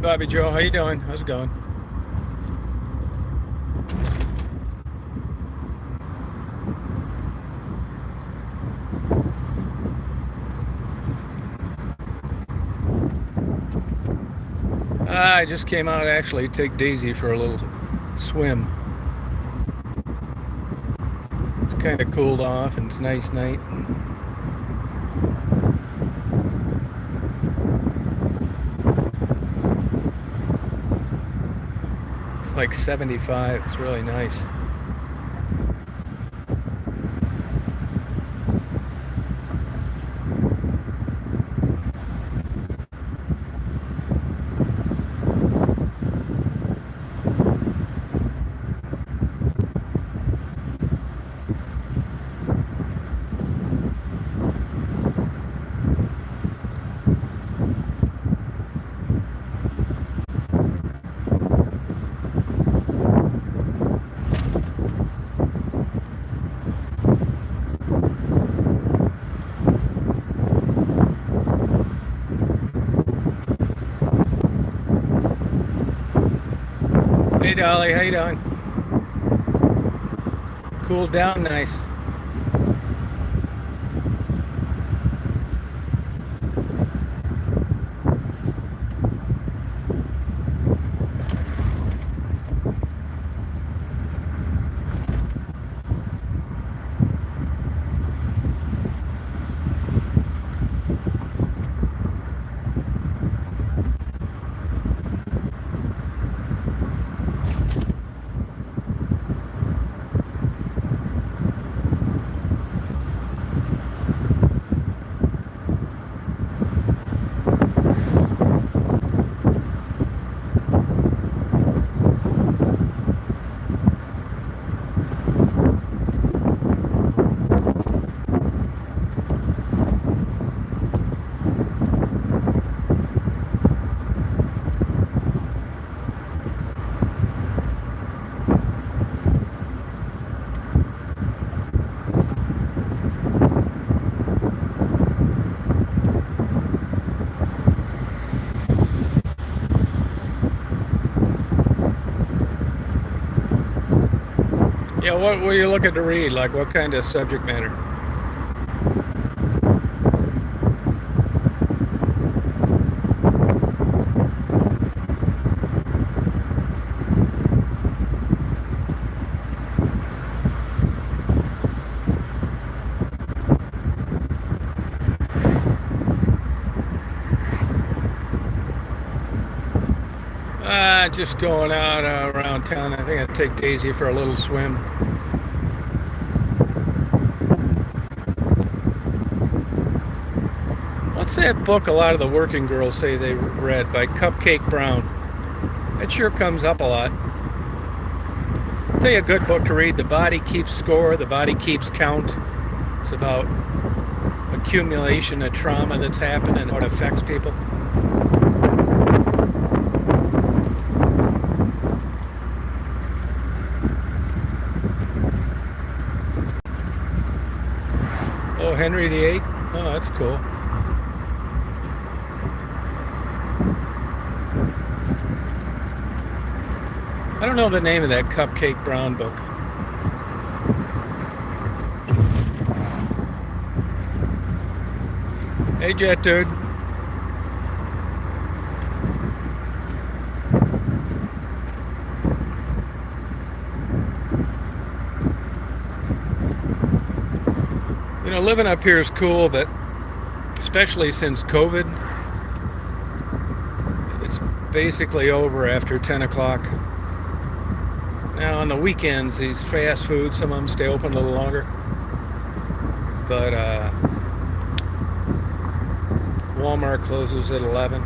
Bobby Joe, how you doing? How's it going? I just came out actually to take Daisy for a little swim. It's kind of cooled off and it's a nice night. It's like 75. It's really nice. Hey Dolly, how you doing? Cooled down nice. Yeah, what were you looking to read? Like what kind of subject matter? Just going out around town. I think I'd take Daisy for a little swim. What's that book a lot of the working girls say they read by Cupcake Brown? That sure comes up a lot. I'll tell you a good book to read. The Body Keeps Score, The Body Keeps Count. It's about accumulation of trauma that's happened and how it affects people. Oh, Henry VIII? Oh, that's cool. I don't know the name of that Cupcake Brown book. Hey, Jet Dude. You know, living up here is cool, but especially since COVID, it's basically over after 10 o'clock. Now, on the weekends, these fast foods, some of them stay open a little longer. But Walmart closes at 11.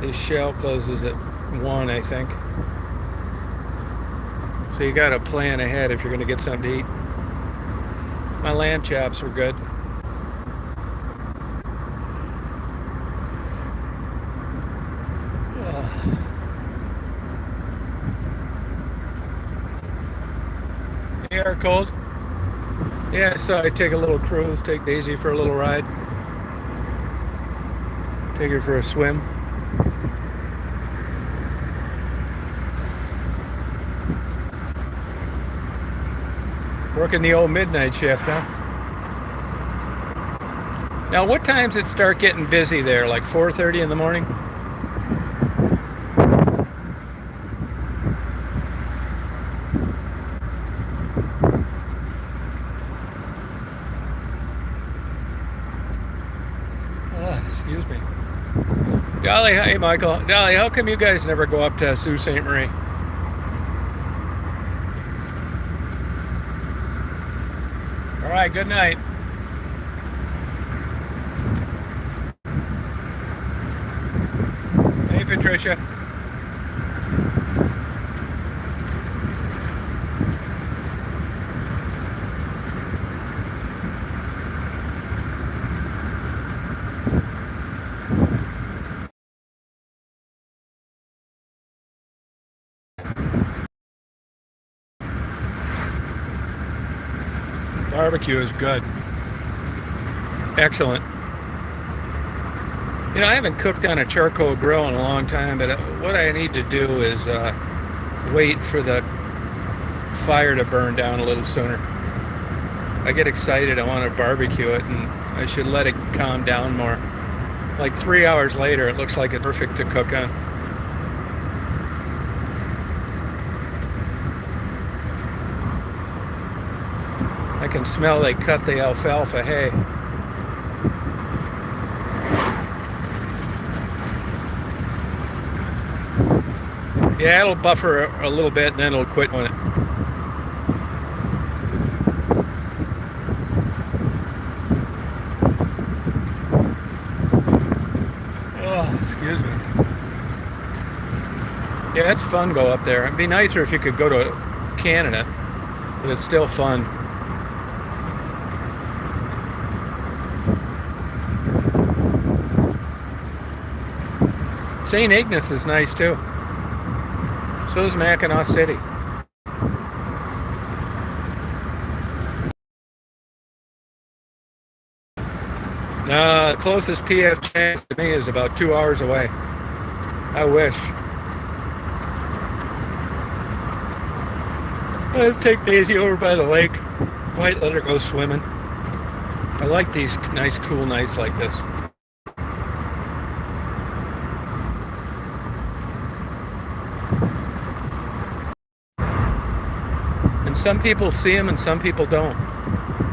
The Shell closes at 1, I think. So you got to plan ahead if you're going to get something to eat. My lamb chops were good. The air cold. Yeah, so I take a little cruise, take Daisy for a little ride. Take her for a swim. Working the old midnight shift, huh? Now, what times it start getting busy there? Like 4:30 in the morning? Oh, excuse me. Dolly, hey Michael. Dolly, how come you guys never go up to Sault Ste. Marie? All right, good night. Hey, Patricia. Barbecue is good. Excellent. You know, I haven't cooked on a charcoal grill in a long time, but what I need to do is wait for the fire to burn down a little sooner. I get excited, I want to barbecue it, and I should let it calm down more. Like 3 hours later, it looks like it's perfect to cook on. I can smell they cut the alfalfa hay. Yeah, it'll buffer a little bit and then it'll quit on it. Oh, excuse me. Yeah, it's fun to go up there. It'd be nicer if you could go to Canada, but it's still fun. St. Ignace is nice too. So is Mackinac City. No, the closest PF Chang's to me is about 2 hours away. I wish. I'd take Daisy over by the lake. Might let her go swimming. I like these nice, cool nights like this. And some people see them and some people don't.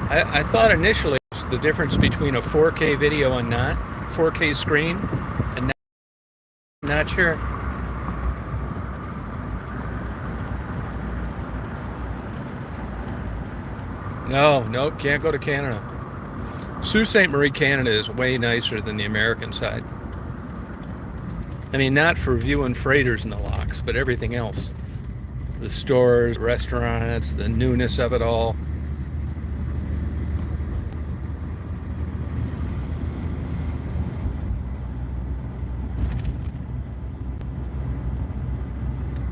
I thought initially it was the difference between a 4K video and not 4K screen, and not sure. No, can't go to Canada. Sault Ste. Marie, Canada is way nicer than the American side. I mean, not for viewing freighters in the locks, but everything else. The stores, restaurants, the newness of it all.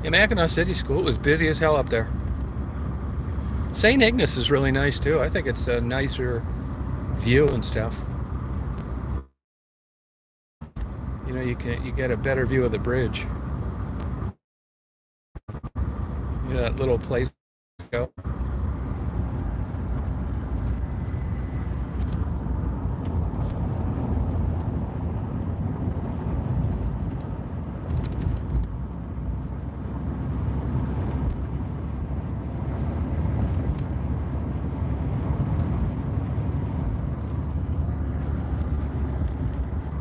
Yeah, Mackinac City School was busy as hell up there. St. Ignace is really nice too. I think it's a nicer view and stuff. You know, you get a better view of the bridge. You know, that little place to go.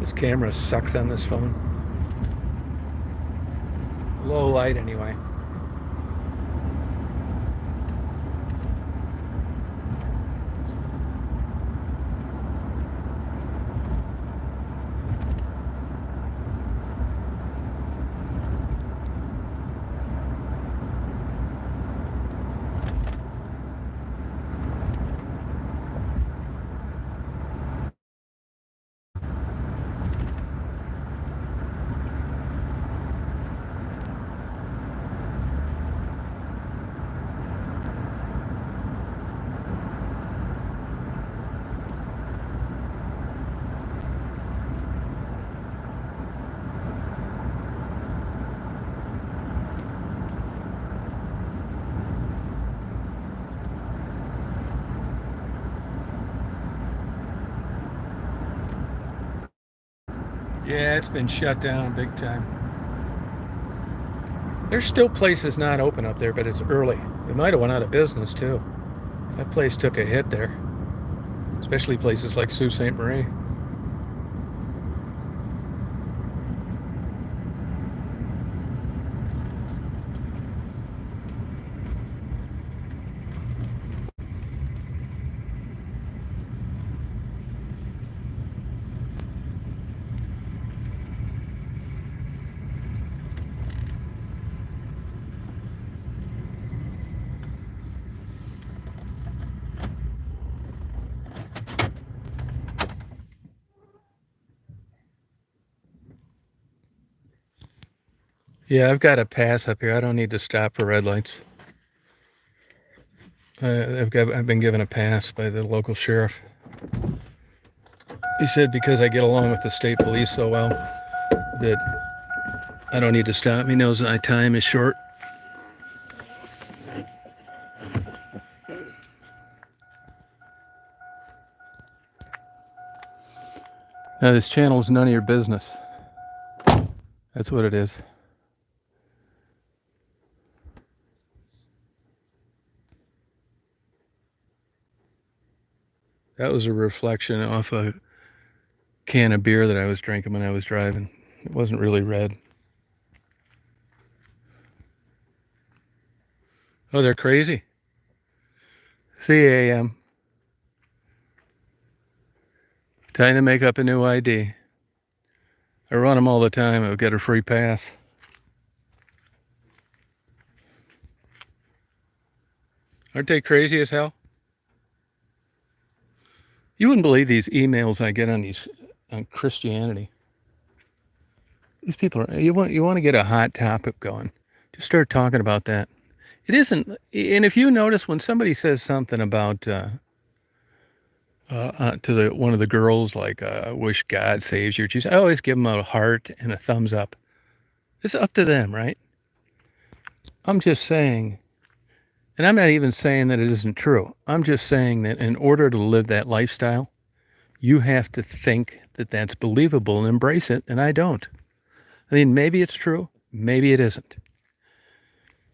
This camera sucks on this phone. Low light anyway. Yeah, it's been shut down big time. There's still places not open up there, but it's early. It might have went out of business too. That place took a hit there, especially places like Sault Ste. Marie. Yeah, I've got a pass up here. I don't need to stop for red lights. I've been given a pass by the local sheriff. He said because I get along with the state police so well that I don't need to stop. He knows my time is short. Now this channel is none of your business. That's what it is. That was a reflection off a can of beer that I was drinking when I was driving. It wasn't really red. Oh, they're crazy. CAM. Time to make up a new ID. I run them all the time. I'll get a free pass. Aren't they crazy as hell? You wouldn't believe these emails I get on Christianity. These people are, you want to get a hot topic going. Just start talking about that. It isn't, and if you notice when somebody says something about to one of the girls, like I wish God saves you, I always give them a heart and a thumbs up. It's up to them, right? I'm just saying, and I'm not even saying that it isn't true. I'm just saying that in order to live that lifestyle, you have to think that that's believable and embrace it, and I don't. I mean, maybe it's true, maybe it isn't.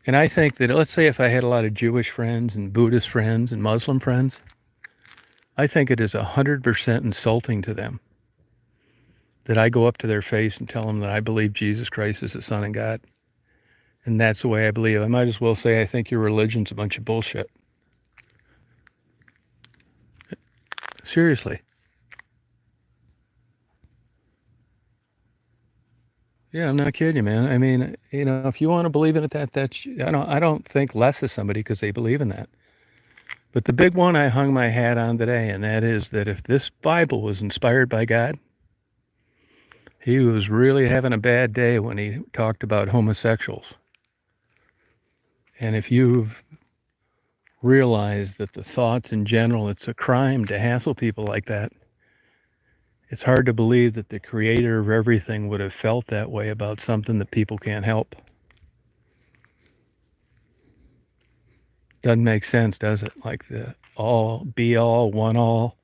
And I think that, let's say if I had a lot of Jewish friends and Buddhist friends and Muslim friends, I think it is 100% insulting to them that I go up to their face and tell them that I believe Jesus Christ is the Son of God. And that's the way I believe. I might as well say I think your religion's a bunch of bullshit. Seriously. Yeah, I'm not kidding you, man. I mean, if you want to believe in it, I don't think less of somebody because they believe in that. But the big one I hung my hat on today, and that is that if this Bible was inspired by God, he was really having a bad day when he talked about homosexuals. And if you've realized that the thoughts in general, it's a crime to hassle people like that, it's hard to believe that the creator of everything would have felt that way about something that people can't help. Doesn't make sense, does it? Like the all, be all, one all,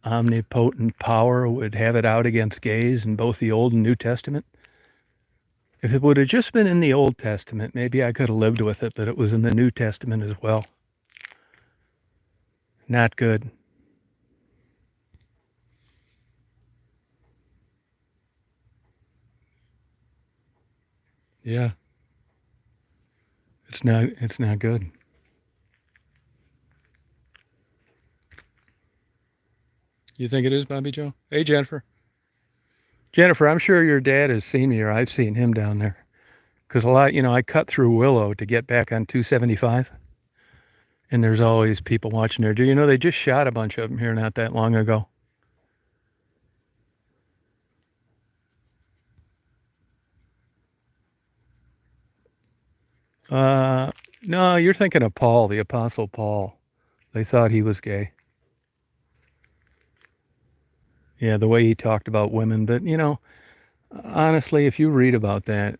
omnipotent power would have it out against gays in both the Old and New Testament. If it would have just been in the Old Testament, maybe I could have lived with it, but it was in the New Testament as well. Not good. Yeah. It's not good. You think it is, Bobby Joe? Hey, Jennifer. Jennifer, I'm sure your dad has seen me or I've seen him down there. Because a lot, I cut through Willow to get back on 275. And there's always people watching there. Do you know they just shot a bunch of them here not that long ago? No, you're thinking of Paul, the Apostle Paul. They thought he was gay. Yeah, the way he talked about women. But, honestly, if you read about that,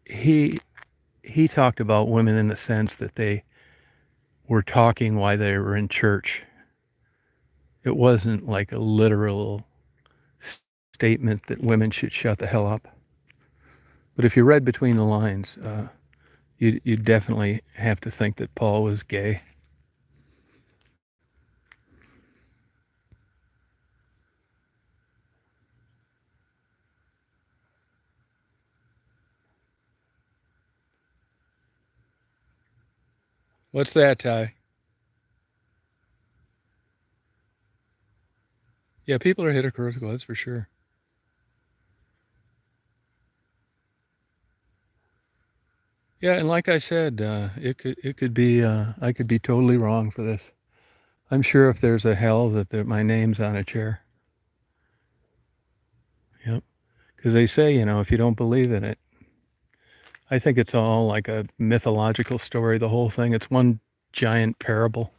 he talked about women in the sense that they were talking while they were in church. It wasn't like a literal statement that women should shut the hell up. But if you read between the lines, you definitely have to think that Paul was gay. What's that, Ty? Yeah, people are hypocritical, that's for sure. Yeah, and like I said, it could be I could be totally wrong for this. I'm sure if there's a hell that my name's on a chair. Yep. Because they say, if you don't believe in it, I think it's all like a mythological story, the whole thing. It's one giant parable.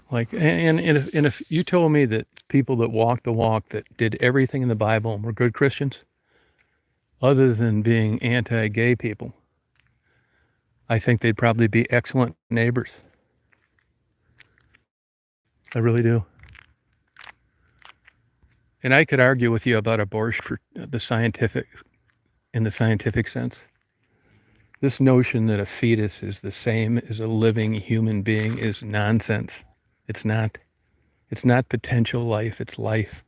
Like, and if you told me that people that walked the walk, that did everything in the Bible and were good Christians, other than being anti-gay people, I think they'd probably be excellent neighbors. I really do. And I could argue with you about abortion for in the scientific sense. This notion that a fetus is the same as a living human being is nonsense. It's not. It's not potential life, it's life.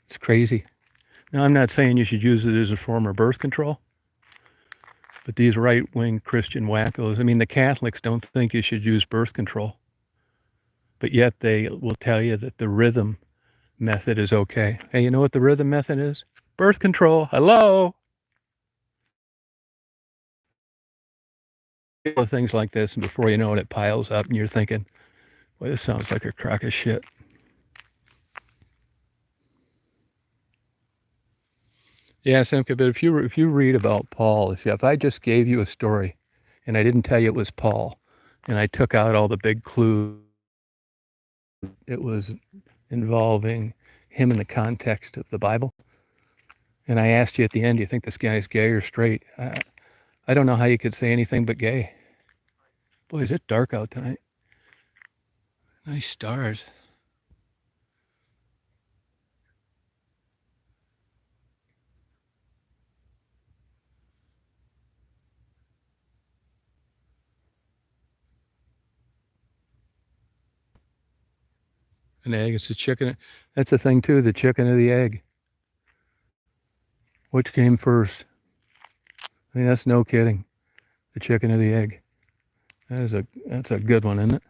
It's crazy. Now, I'm not saying you should use it as a form of birth control, but these right-wing Christian wackos, I mean, the Catholics don't think you should use birth control, but yet they will tell you that the rhythm method is okay. Hey, you know what the rhythm method is? Birth control. Hello? Things like this, and before you know it, it piles up, and you're thinking, boy, this sounds like a crock of shit. Yeah, Simca, but if you read about Paul, if I just gave you a story and I didn't tell you it was Paul, and I took out all the big clues, it was involving him in the context of the Bible, and I asked you at the end, do you think this guy's gay or straight? I don't know how you could say anything but gay. Boy, is it dark out tonight. Nice stars. An egg, it's a chicken. That's the thing too, the chicken or the egg. Which came first? I mean, that's no kidding. The chicken or the egg. That's a good one, isn't it?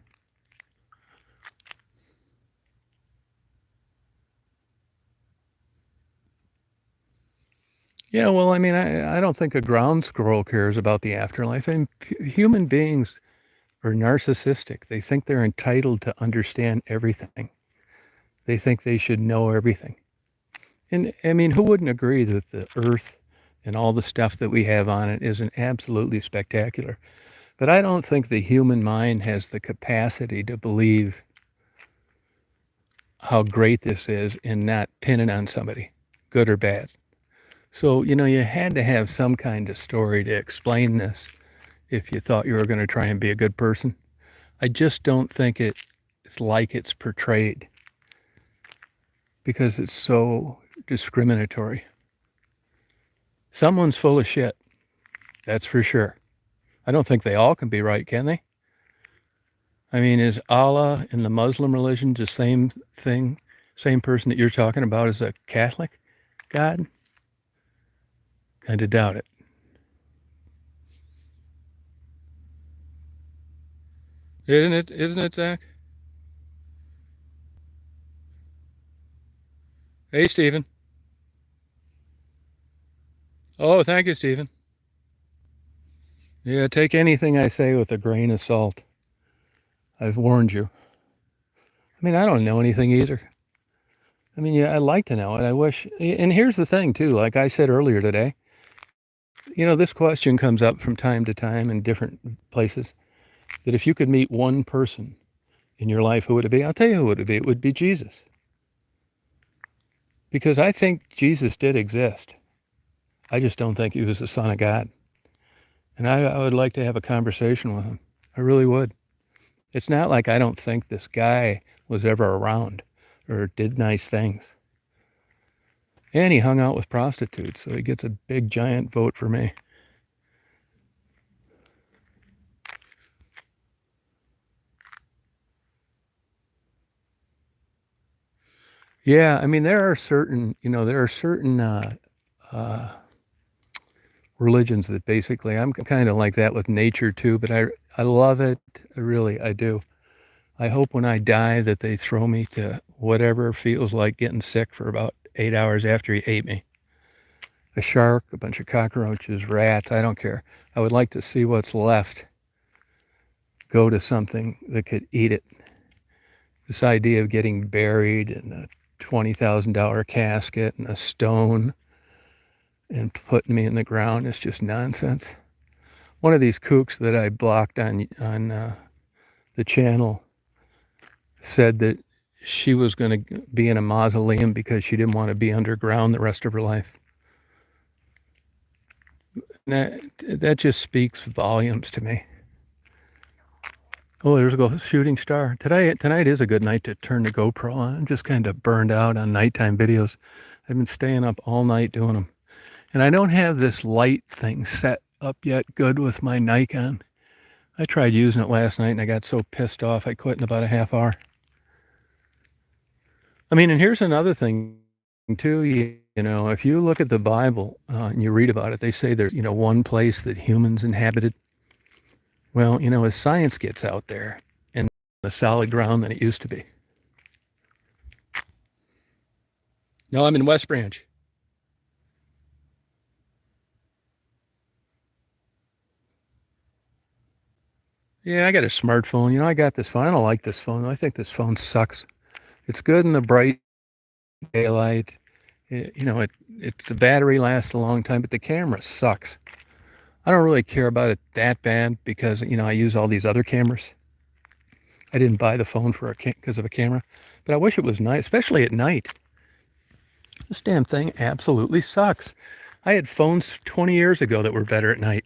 Yeah, well, I mean, I don't think a ground squirrel cares about the afterlife. And human beings are narcissistic. They think they're entitled to understand everything. They think they should know everything. And I mean, who wouldn't agree that the earth and all the stuff that we have on it isn't absolutely spectacular? But I don't think the human mind has the capacity to believe how great this is and not pin it on somebody, good or bad. So, you had to have some kind of story to explain this if you thought you were going to try and be a good person. I just don't think it's like it's portrayed because it's so discriminatory. Someone's full of shit, that's for sure. I don't think they all can be right, can they? I mean, is Allah in the Muslim religion the same thing, same person that you're talking about as a Catholic God? Kind of doubt it. Isn't it, Zach? Hey, Stephen. Oh, thank you, Stephen. Yeah, take anything I say with a grain of salt. I've warned you. I mean, I don't know anything either. I mean, yeah, I'd like to know it. I wish. And here's the thing, too. Like I said earlier today, this question comes up from time to time in different places. That if you could meet one person in your life, who would it be? I'll tell you who it would be. It would be Jesus. Because I think Jesus did exist. I just don't think he was the Son of God. And I would like to have a conversation with him. I really would. It's not like I don't think this guy was ever around or did nice things. And he hung out with prostitutes, so he gets a big giant vote for me. Yeah, I mean there are certain, uh, religions that basically I'm kind of like that with nature too, but I love it. I do. I hope when I die that they throw me to whatever feels like getting sick for about 8 hours after he ate me. A shark, a bunch of cockroaches, rats, I don't care. I would like to see what's left go to something that could eat it. This idea of getting buried in a $20,000 casket and a stone and putting me in the ground is just nonsense. One of these kooks that I blocked on the channel said that she was going to be in a mausoleum because she didn't want to be underground the rest of her life. That just speaks volumes to me. Oh, there's a shooting star. Tonight is a good night to turn the GoPro on. I'm just kind of burned out on nighttime videos. I've been staying up all night doing them. And I don't have this light thing set up yet good with my Nikon. I tried using it last night and I got so pissed off I quit in about a half hour. I mean, and here's another thing too. If you look at the Bible and you read about it, they say there's, one place that humans inhabited. Well, as science gets out there and the solid ground than it used to be. No, I'm in West Branch. Yeah, I got a smartphone. I got this phone. I don't like this phone. I think this phone sucks. It's good in the bright daylight. The battery lasts a long time, but the camera sucks. I don't really care about it that bad because, I use all these other cameras. I didn't buy the phone because of a camera, but I wish it was nice, especially at night. This damn thing absolutely sucks. I had phones 20 years ago that were better at night.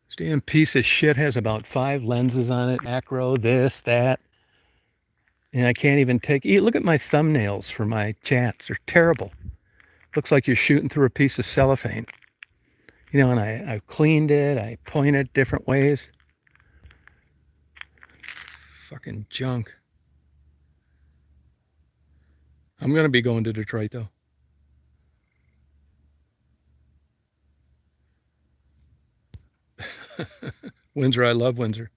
This damn piece of shit has about 5 lenses on it, macro, this, that. And I can't even look at my thumbnails for my chats. They're terrible. Looks like you're shooting through a piece of cellophane. And I've cleaned it. I pointed different ways. Fucking junk. I'm going to be going to Detroit, though. Windsor, I love Windsor.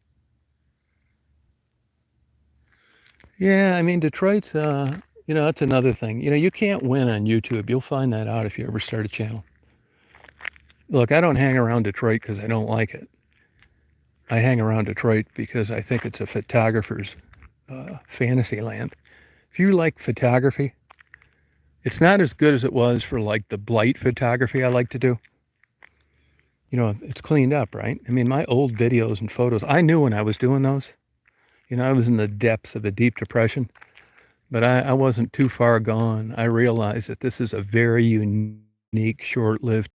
Yeah, I mean, Detroit's, that's another thing. You can't win on YouTube. You'll find that out if you ever start a channel. Look, I don't hang around Detroit because I don't like it. I hang around Detroit because I think it's a photographer's fantasy land. If you like photography, it's not as good as it was for like the blight photography I like to do. It's cleaned up, right? I mean, my old videos and photos, I knew when I was doing those. I was in the depths of a deep depression, but I wasn't too far gone. I realized that this is a very unique, short-lived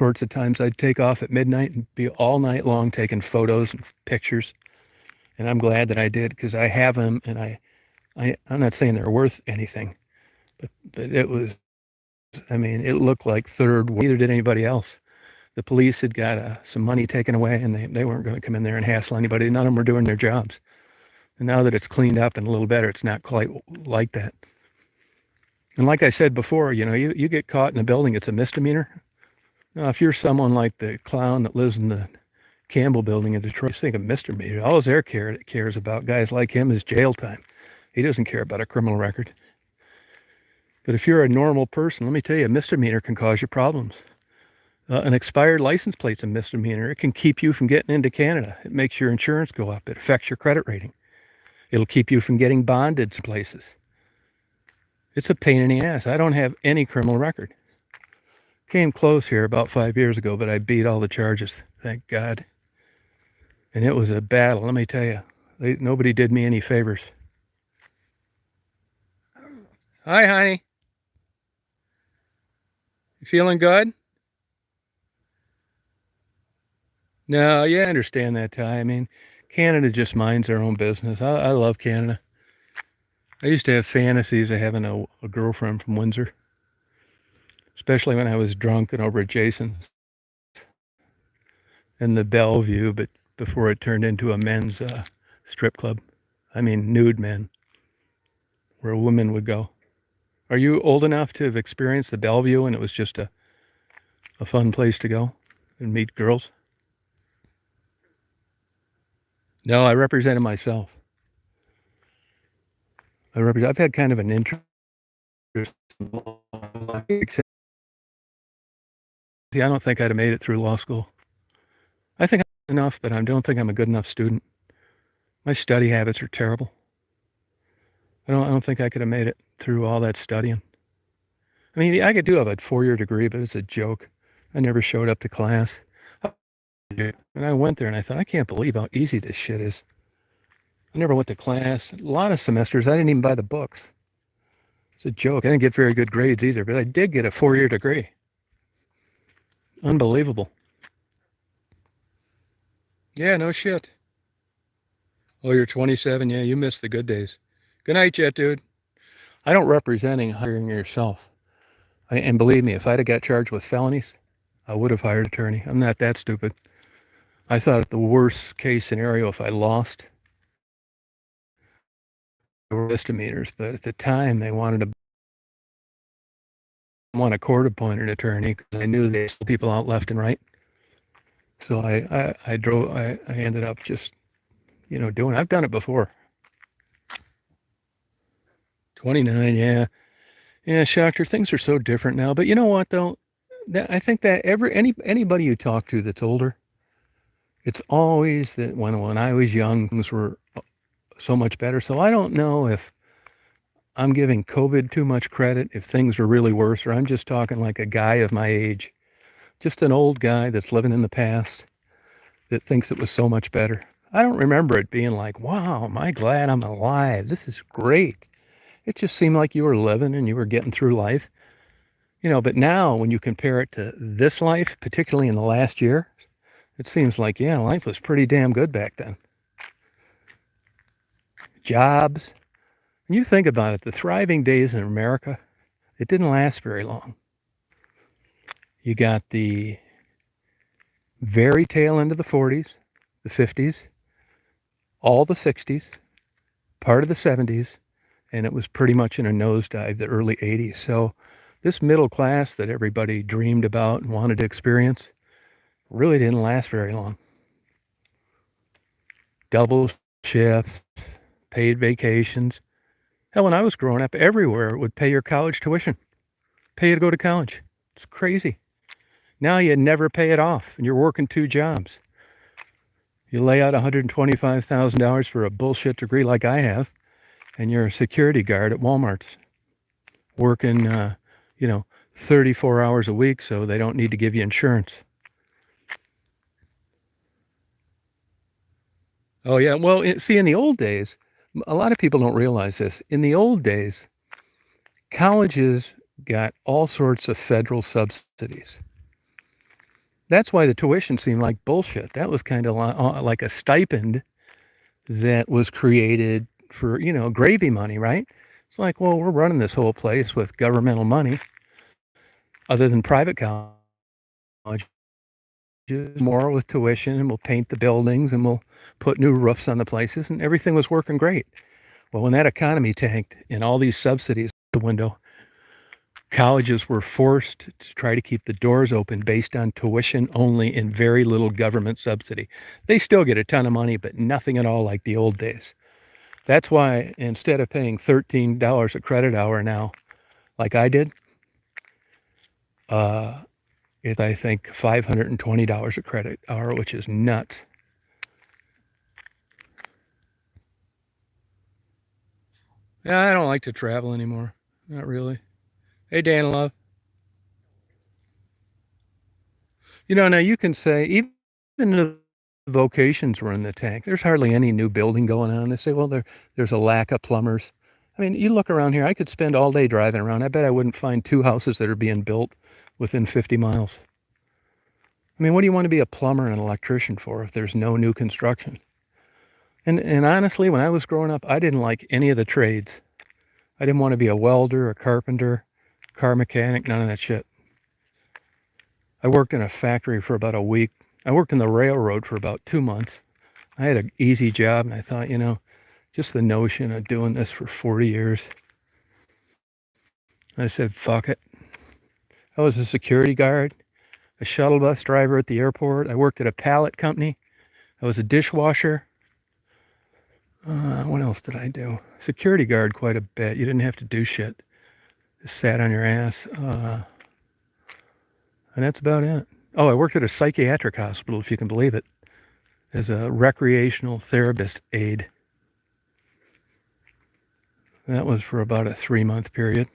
sorts of times. I'd take off at midnight and be all night long taking photos and pictures. And I'm glad that I did because I have them, and I'm not saying they're worth anything, but it was, I mean, it looked like third world. Neither did anybody else. The police had got some money taken away, and they weren't going to come in there and hassle anybody. None of them were doing their jobs. And now that it's cleaned up and a little better, it's not quite like that. And like I said before, you get caught in a building, it's a misdemeanor. Now, if you're someone like the clown that lives in the Campbell building in Detroit, just think of misdemeanor. All his cares about guys like him is jail time. He doesn't care about a criminal record. But if you're a normal person, let me tell you, a misdemeanor can cause you problems. An expired license plate's a misdemeanor. It can keep you from getting into Canada. It makes your insurance go up. It affects your credit rating. It'll keep you from getting bonded to places. It's a pain in the ass. I don't have any criminal record. Came close here about 5 years ago, but I beat all the charges, thank God. And it was a battle, let me tell you. Nobody did me any favors. Hi, honey. You feeling good? No, yeah, I understand that, Ty. I mean, Canada just minds their own business. I love Canada. I used to have fantasies of having a girlfriend from Windsor, especially when I was drunk and over at Jason's and the Bellevue, but before it turned into a men's strip club. I mean, nude men, where women would go. Are you old enough to have experienced the Bellevue and it was just a fun place to go and meet girls? No, I represented myself. I've had kind of an interest. See, I don't think I'd have made it through law school. I think I'm enough, but I don't think I'm a good enough student. My study habits are terrible. I don't think I could have made it through all that studying. I mean, I could do have a 4-year degree, but it's a joke. I never showed up to class. And I went there and I thought, I can't believe how easy this shit is. I never went to class. A lot of semesters, I didn't even buy the books. It's a joke. I didn't get very good grades either, but I did get a 4-year degree. Unbelievable. Yeah, no shit. Oh, you're 27? Yeah, you missed the good days. Good night, Jet Dude. I don't representing hiring yourself. And believe me, if I'd have got charged with felonies, I would have hired an attorney. I'm not that stupid. I thought the worst case scenario, if I lost, there were misdemeanors, but at the time they wanted a court-appointed attorney because I knew they sold people out left and right. So I ended up just, doing. I've done it before. 29, yeah. Yeah, Schachter, things are so different now. But you know what though? I think that anybody you talk to that's older, it's always that when I was young, things were so much better. So I don't know if I'm giving COVID too much credit, if things are really worse, or I'm just talking like a guy of my age, just an old guy that's living in the past that thinks it was so much better. I don't remember it being like, wow, am I glad I'm alive? This is great. It just seemed like you were living and you were getting through life. But now when you compare it to this life, particularly in the last year, it seems like, yeah, life was pretty damn good back then. Jobs. And you think about it, the thriving days in America, it didn't last very long. You got the very tail end of the 40s, the 50s, all the 60s, part of the 70s, and it was pretty much in a nosedive the early 80s. So this middle class that everybody dreamed about and wanted to experience really didn't last very long. Double shifts, paid vacations. Hell, when I was growing up, everywhere it would pay your college tuition, pay you to go to college. It's crazy. Now you never pay it off, and you're working 2 jobs. You lay out $125,000 for a bullshit degree like I have, and you're a security guard at Walmart's, working, 34 hours a week, so they don't need to give you insurance. Oh yeah, well, see, in the old days, a lot of people don't realize this. In the old days, colleges got all sorts of federal subsidies. That's why the tuition seemed like bullshit. That was kind of like a stipend that was created for, gravy money, right? It's like, well, we're running this whole place with governmental money other than private colleges, more with tuition, and we'll paint the buildings and we'll put new roofs on the places, and everything was working great. Well, when that economy tanked and all these subsidies out the window, colleges were forced to try to keep the doors open based on tuition only and very little government subsidy. They still get a ton of money, but nothing at all like the old days. That's why instead of paying $13 a credit hour now, like I did, it's, I think, $520 a credit hour, which is nuts. Yeah, I don't like to travel anymore. Not really. Hey, Dan Love. Now you can say, even the vocations were in the tank. There's hardly any new building going on. They say, well, there's a lack of plumbers. I mean, you look around here, I could spend all day driving around. I bet I wouldn't find 2 houses that are being built within 50 miles. I mean, what do you want to be a plumber and an electrician for if there's no new construction? And honestly, when I was growing up, I didn't like any of the trades. I didn't want to be a welder, a carpenter, car mechanic, none of that shit. I worked in a factory for about a week. I worked in the railroad for about 2 months. I had an easy job, and I thought, just the notion of doing this for 40 years. I said, fuck it. I was a security guard, a shuttle bus driver at the airport. I worked at a pallet company. I was a dishwasher. What else did I do? Security guard quite a bit. You didn't have to do shit. Just sat on your ass. And that's about it. Oh, I worked at a psychiatric hospital, if you can believe it, as a recreational therapist aide. That was for about a 3-month period.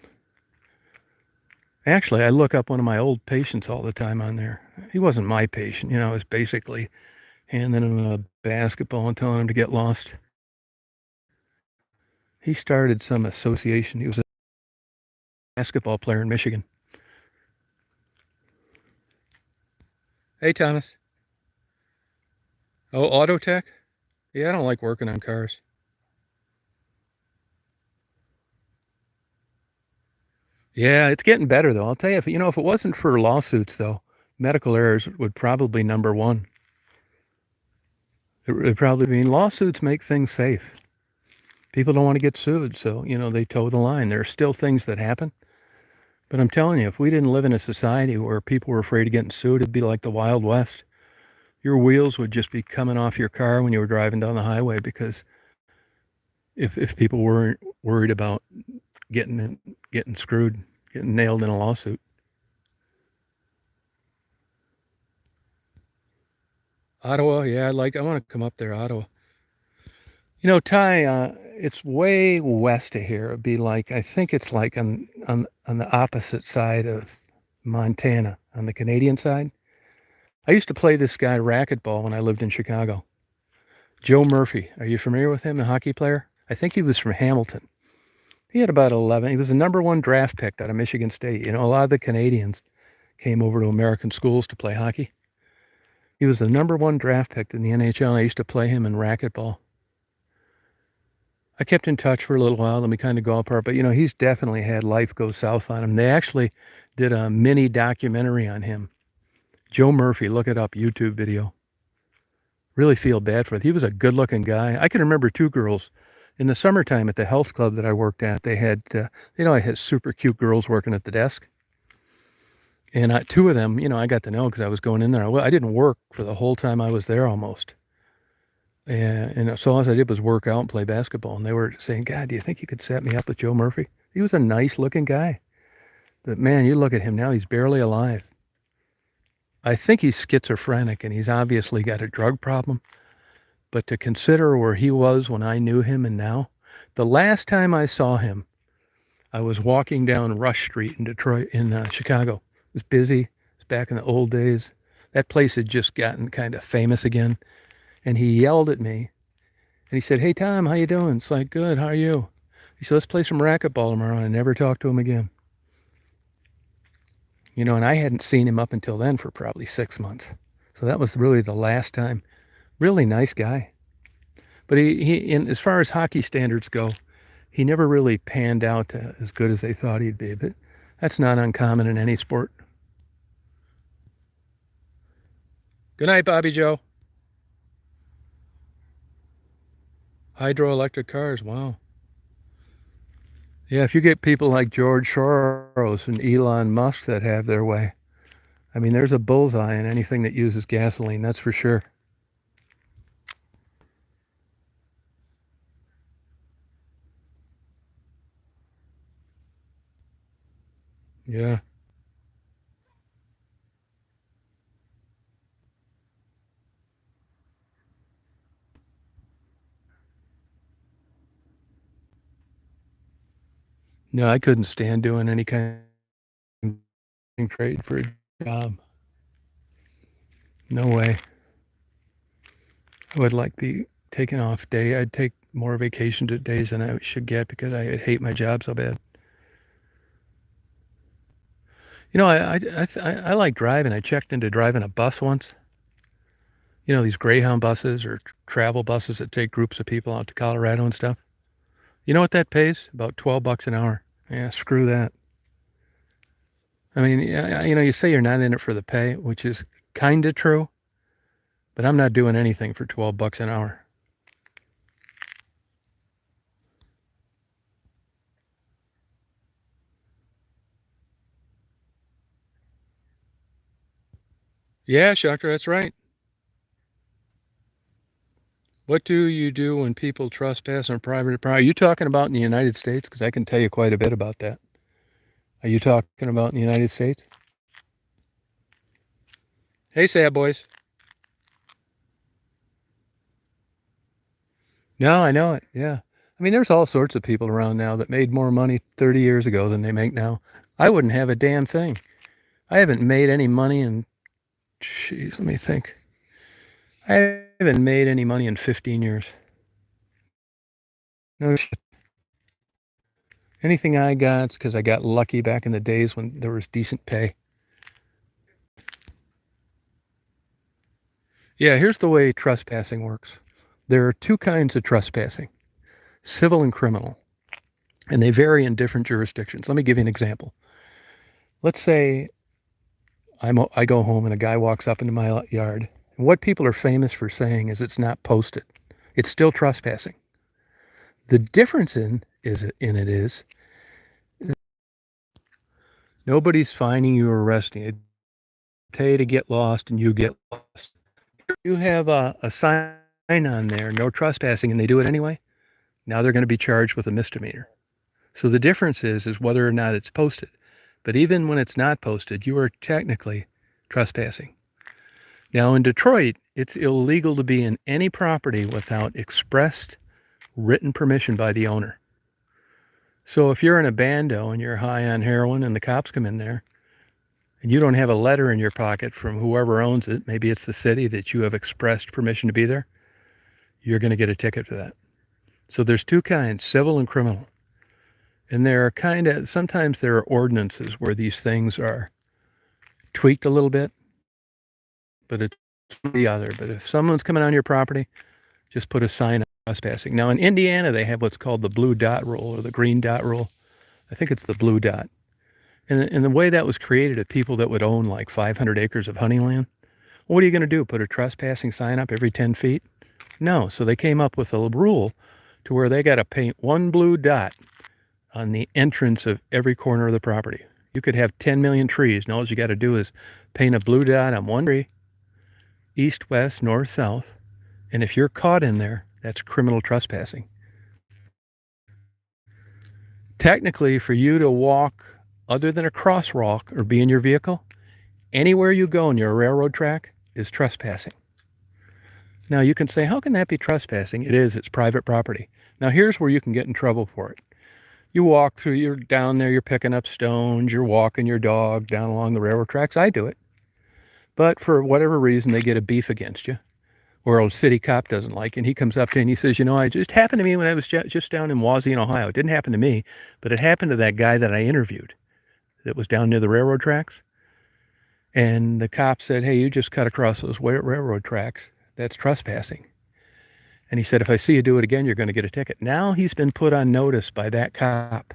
Actually, I look up one of my old patients all the time on there. He wasn't my patient, I was basically handing him a basketball and telling him to get lost. He started some association. He was a basketball player in Michigan. Hey, Thomas. Oh, auto tech? Yeah, I don't like working on cars. Yeah, it's getting better, though. I'll tell you, if it wasn't for lawsuits, though, medical errors would probably number one. It would probably mean lawsuits make things safe. People don't want to get sued, so, they toe the line. There are still things that happen. But I'm telling you, if we didn't live in a society where people were afraid of getting sued, it'd be like the Wild West. Your wheels would just be coming off your car when you were driving down the highway, because if people weren't worried about getting screwed, getting nailed in a lawsuit. Ottawa, yeah, I want to come up there, Ottawa. Ty, it's way west of here. It'd be like, I think it's like on the opposite side of Montana, on the Canadian side. I used to play this guy racquetball when I lived in Chicago. Joe Murphy. Are you familiar with him, the hockey player? I think he was from Hamilton. He had about 11. He was the number one draft pick out of Michigan State. A lot of the Canadians came over to American schools to play hockey. He was the number one draft pick in the NHL. I used to play him in racquetball. I kept in touch for a little while, then we kind of go apart. But, he's definitely had life go south on him. They actually did a mini documentary on him. Joe Murphy, look it up, YouTube video. Really feel bad for it. He was a good-looking guy. I can remember 2 girls. In the summertime at the health club that I worked at, they had, I had super cute girls working at the desk. And 2 of them, I got to know because I was going in there. Well, I didn't work for the whole time I was there almost. And so all I did was work out and play basketball. And they were saying, God, do you think you could set me up with Joe Murphy? He was a nice looking guy. But man, you look at him now, he's barely alive. I think he's schizophrenic and he's obviously got a drug problem. But to consider where he was when I knew him and now, the last time I saw him, I was walking down Rush Street in Detroit, in Chicago. It was busy. It was back in the old days. That place had just gotten kind of famous again. And he yelled at me, and he said, hey, Tom, how you doing? It's like, good, how are you? He said, let's play some racquetball tomorrow. And I never talked to him again. And I hadn't seen him up until then for probably 6 months. So that was really the last time. Really nice guy. But he as far as hockey standards go, he never really panned out to as good as they thought he'd be. But that's not uncommon in any sport. Good night, Bobby Joe. Hydroelectric cars, wow. Yeah, if you get people like George Soros and Elon Musk that have their way, I mean, there's a bullseye in anything that uses gasoline, that's for sure. Yeah. No, I couldn't stand doing any kind of trade for a job. No way. I would be taking off day. I'd take more vacation days than I should get because I hate my job so bad. I like driving. I checked into driving a bus once. These Greyhound buses or travel buses that take groups of people out to Colorado and stuff. You know what that pays? About $12 an hour. Yeah, screw that. I mean, you say you're not in it for the pay, which is kind of true, but I'm not doing anything for $12 an hour. Yeah, Doctor, that's right. What do you do when people trespass on private property? Are you talking about in the United States? Because I can tell you quite a bit about that. Are you talking about in the United States? Hey, sad boys. No, I know it. Yeah. I mean, there's all sorts of people around now that made more money 30 years ago than they make now. I wouldn't have a damn thing. I haven't made any money in, jeez, let me think. I haven't made any money in 15 years. No shit. Anything I got, because I got lucky back in the days when there was decent pay. Yeah, here's the way trespassing works. There are two kinds of trespassing, civil and criminal, and they vary in different jurisdictions. Let me give you an example. Let's say I go home and a guy walks up into my yard. And what people are famous for saying is it's not posted. It's still trespassing. The difference in it is nobody's finding you or arresting you. They tell you to get lost and you get lost. You have a sign on there, no trespassing, and they do it anyway. Now they're going to be charged with a misdemeanor. So the difference is whether or not it's posted. But even when it's not posted, you are technically trespassing. Now in Detroit, it's illegal to be in any property without expressed written permission by the owner. So if you're in a bando and you're high on heroin and the cops come in there and you don't have a letter in your pocket from whoever owns it, maybe it's the city that you have expressed permission to be there, you're going to get a ticket for that. So there's two kinds, civil and criminal. And sometimes there are ordinances where these things are tweaked a little bit, but it's the other. But if someone's coming on your property, just put a sign up trespassing. Now in Indiana, they have what's called the blue dot rule or the green dot rule. I think it's the blue dot. And the way that was created at people that would own like 500 acres of hunting land. Well, what are you going to do? Put a trespassing sign up every 10 feet? No. So they came up with a rule to where they got to paint one blue dot on the entrance of every corner of the property. You could have 10 million trees, and all you got to do is paint a blue dot on one tree, east, west, north, south, and if you're caught in there, that's criminal trespassing. Technically, for you to walk other than a crosswalk or be in your vehicle, anywhere you go near a railroad track is trespassing. Now you can say, how can that be trespassing? It is, it's private property. Now here's where you can get in trouble for it. You walk through, you're down there, you're picking up stones, you're walking your dog down along the railroad tracks. I do it. But for whatever reason, they get a beef against you, or a city cop doesn't like, and he comes up to you and he says, I just happened to me when I was just down in Wauseon, Ohio. It didn't happen to me, but it happened to that guy that I interviewed that was down near the railroad tracks. And the cop said, hey, you just cut across those railroad tracks. That's trespassing. And he said, if I see you do it again, you're going to get a ticket. Now he's been put on notice by that cop.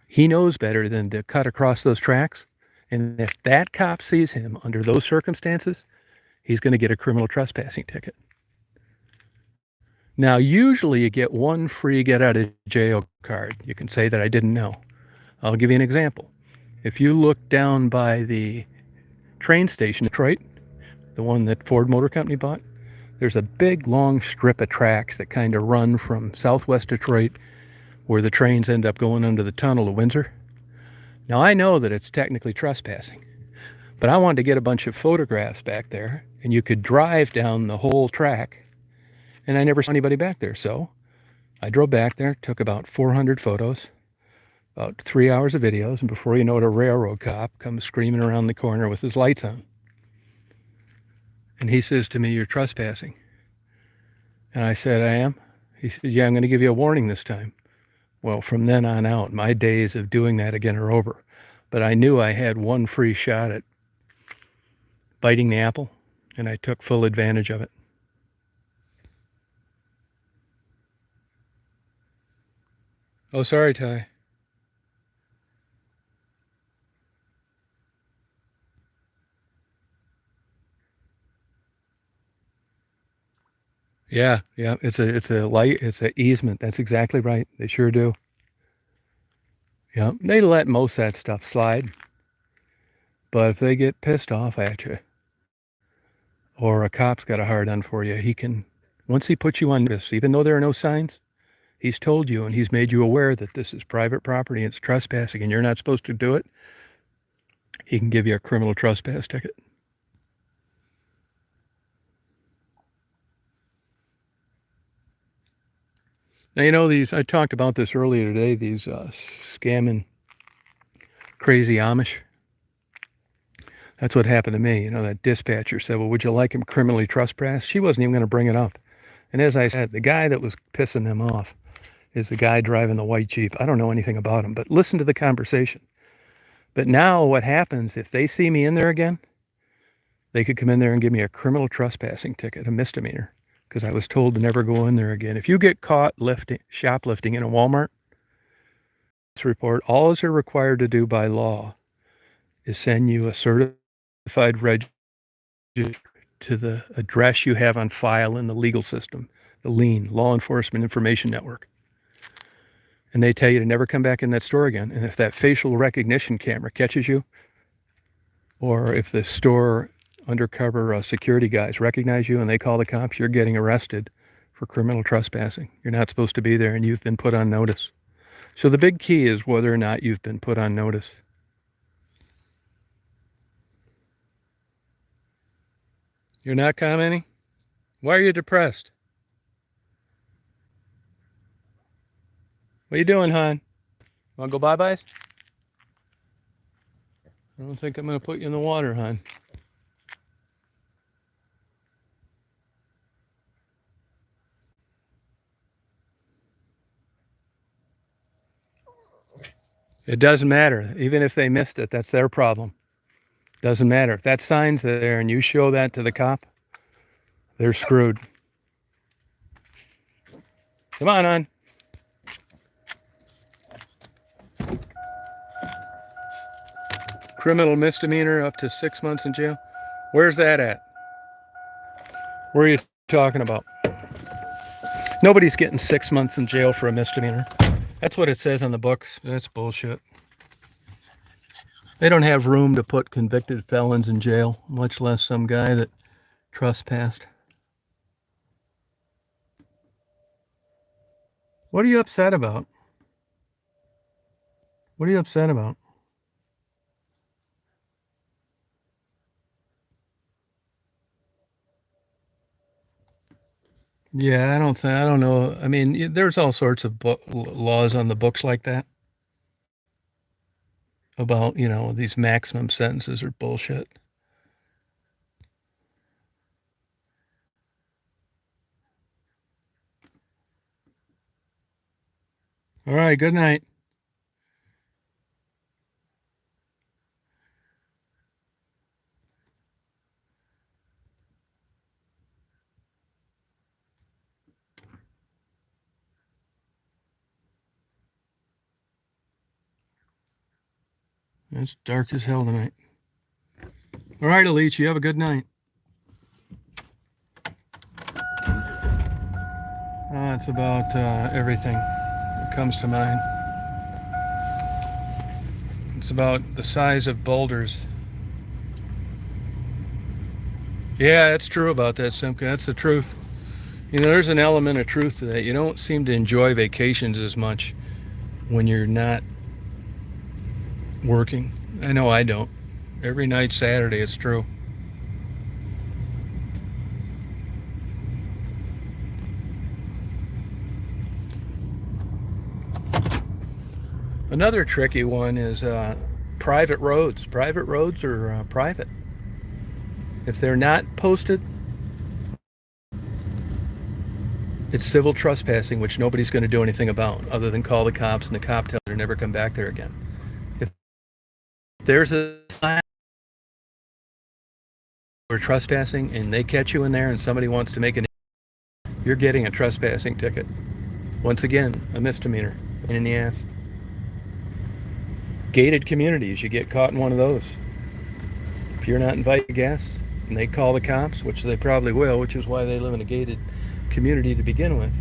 He knows better than to cut across those tracks. And if that cop sees him under those circumstances, he's going to get a criminal trespassing ticket. Now, usually you get one free get out of jail card. You can say that I didn't know. I'll give you an example. If you look down by the train station in Detroit, the one that Ford Motor Company bought, there's a big long strip of tracks that kind of run from southwest Detroit where the trains end up going under the tunnel to Windsor. Now I know that it's technically trespassing, but I wanted to get a bunch of photographs back there, and you could drive down the whole track, and I never saw anybody back there. So I drove back there, took about 400 photos, about 3 hours of videos, and before you know it, a railroad cop comes screaming around the corner with his lights on. And he says to me, you're trespassing. And I said, I am? He said, yeah, I'm going to give you a warning this time. Well, from then on out, my days of doing that again are over. But I knew I had one free shot at biting the apple, and I took full advantage of it. Oh, sorry, Ty. Yeah, yeah. It's a easement. That's exactly right. They sure do. Yeah, they let most of that stuff slide, but if they get pissed off at you, or a cop's got a hard on for you, he can. Once he puts you on notice, even though there are no signs, he's told you and he's made you aware that this is private property and it's trespassing and you're not supposed to do it. He can give you a criminal trespass ticket. Now, you know, I talked about this earlier today, these scamming crazy Amish. That's what happened to me. You know, that dispatcher said, well, would you like him criminally trespassed? She wasn't even going to bring it up. And as I said, the guy that was pissing them off is the guy driving the white Jeep. I don't know anything about him, but listen to the conversation. But now what happens if they see me in there again? They could come in there and give me a criminal trespassing ticket, a misdemeanor, because I was told to never go in there again. If you get caught shoplifting in a Walmart, this report, all they're required to do by law is send you a certified register to the address you have on file in the legal system, the LEAN, Law Enforcement Information Network. And they tell you to never come back in that store again. And if that facial recognition camera catches you, or if the store undercover security guys recognize you and they call the cops, you're getting arrested for criminal trespassing. You're not supposed to be there and you've been put on notice. So the big key is whether or not you've been put on notice. You're not commenting? Why are you depressed? What are you doing, hon? Want to go bye-byes? I don't think I'm going to put you in the water, hon. It doesn't matter. Even if they missed it, that's their problem. Doesn't matter. If that sign's there and you show that to the cop, they're screwed. Come on, hon. Criminal misdemeanor up to 6 months in jail. Where's that at? Where are you talking about? Nobody's getting 6 months in jail for a misdemeanor. That's what it says on the books. That's bullshit. They don't have room to put convicted felons in jail, much less some guy that trespassed. What are you upset about? What are you upset about? Yeah, I don't know. I mean, there's all sorts of laws on the books like that about, you know, these maximum sentences are bullshit. All right, good night. It's dark as hell tonight. All right, Elite, you have a good night. It's about everything that comes to mind. It's about the size of boulders. Yeah, that's true about that, Simka. That's the truth. You know, there's an element of truth to that. You don't seem to enjoy vacations as much when you're not working. I know I don't. Every night Saturday, it's true. Another tricky one is private roads. Private roads are private. If they're not posted, it's civil trespassing, which nobody's going to do anything about other than call the cops, and the cop tells her never come back there again. If there's a sign for trespassing and they catch you in there and somebody wants to make an, you're getting a trespassing ticket. Once again, a misdemeanor. Pain in the ass. Gated communities, you get caught in one of those. If you're not invited guests and they call the cops, which they probably will, which is why they live in a gated community to begin with,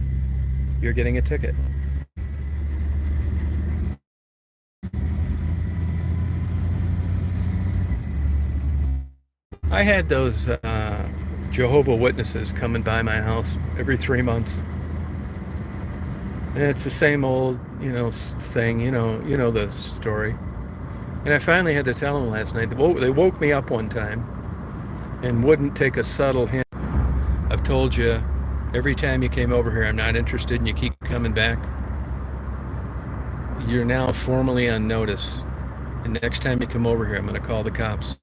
you're getting a ticket. I had those Jehovah Witnesses coming by my house every 3 months. And it's the same old, thing, you know the story. And I finally had to tell them last night. They woke me up one time and wouldn't take a subtle hint. I've told you every time you came over here, I'm not interested, and you keep coming back. You're now formally on notice. And next time you come over here, I'm going to call the cops.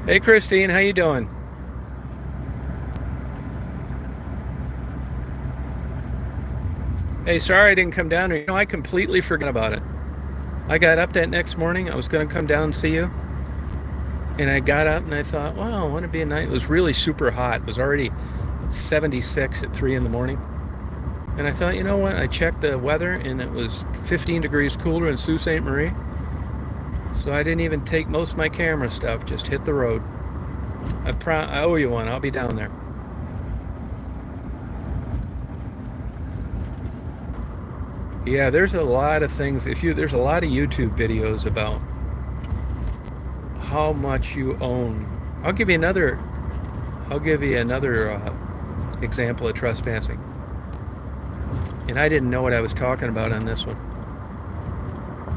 Hey, Christine, how you doing? Hey, sorry I didn't come down here. I completely forgot about it. I got up that next morning. I was going to come down and see you. And I got up and I thought, wow, wouldn't it be a night? It was really super hot. It was already 76 at 3 in the morning. And I thought, you know what? I checked the weather and it was 15 degrees cooler in Sault Ste. Marie. So I didn't even take most of my camera stuff, just hit the road. I owe you one. I'll be down there. Yeah, there's a lot of things. There's a lot of YouTube videos about how much you own. I'll give you another example of trespassing. And I didn't know what I was talking about on this one.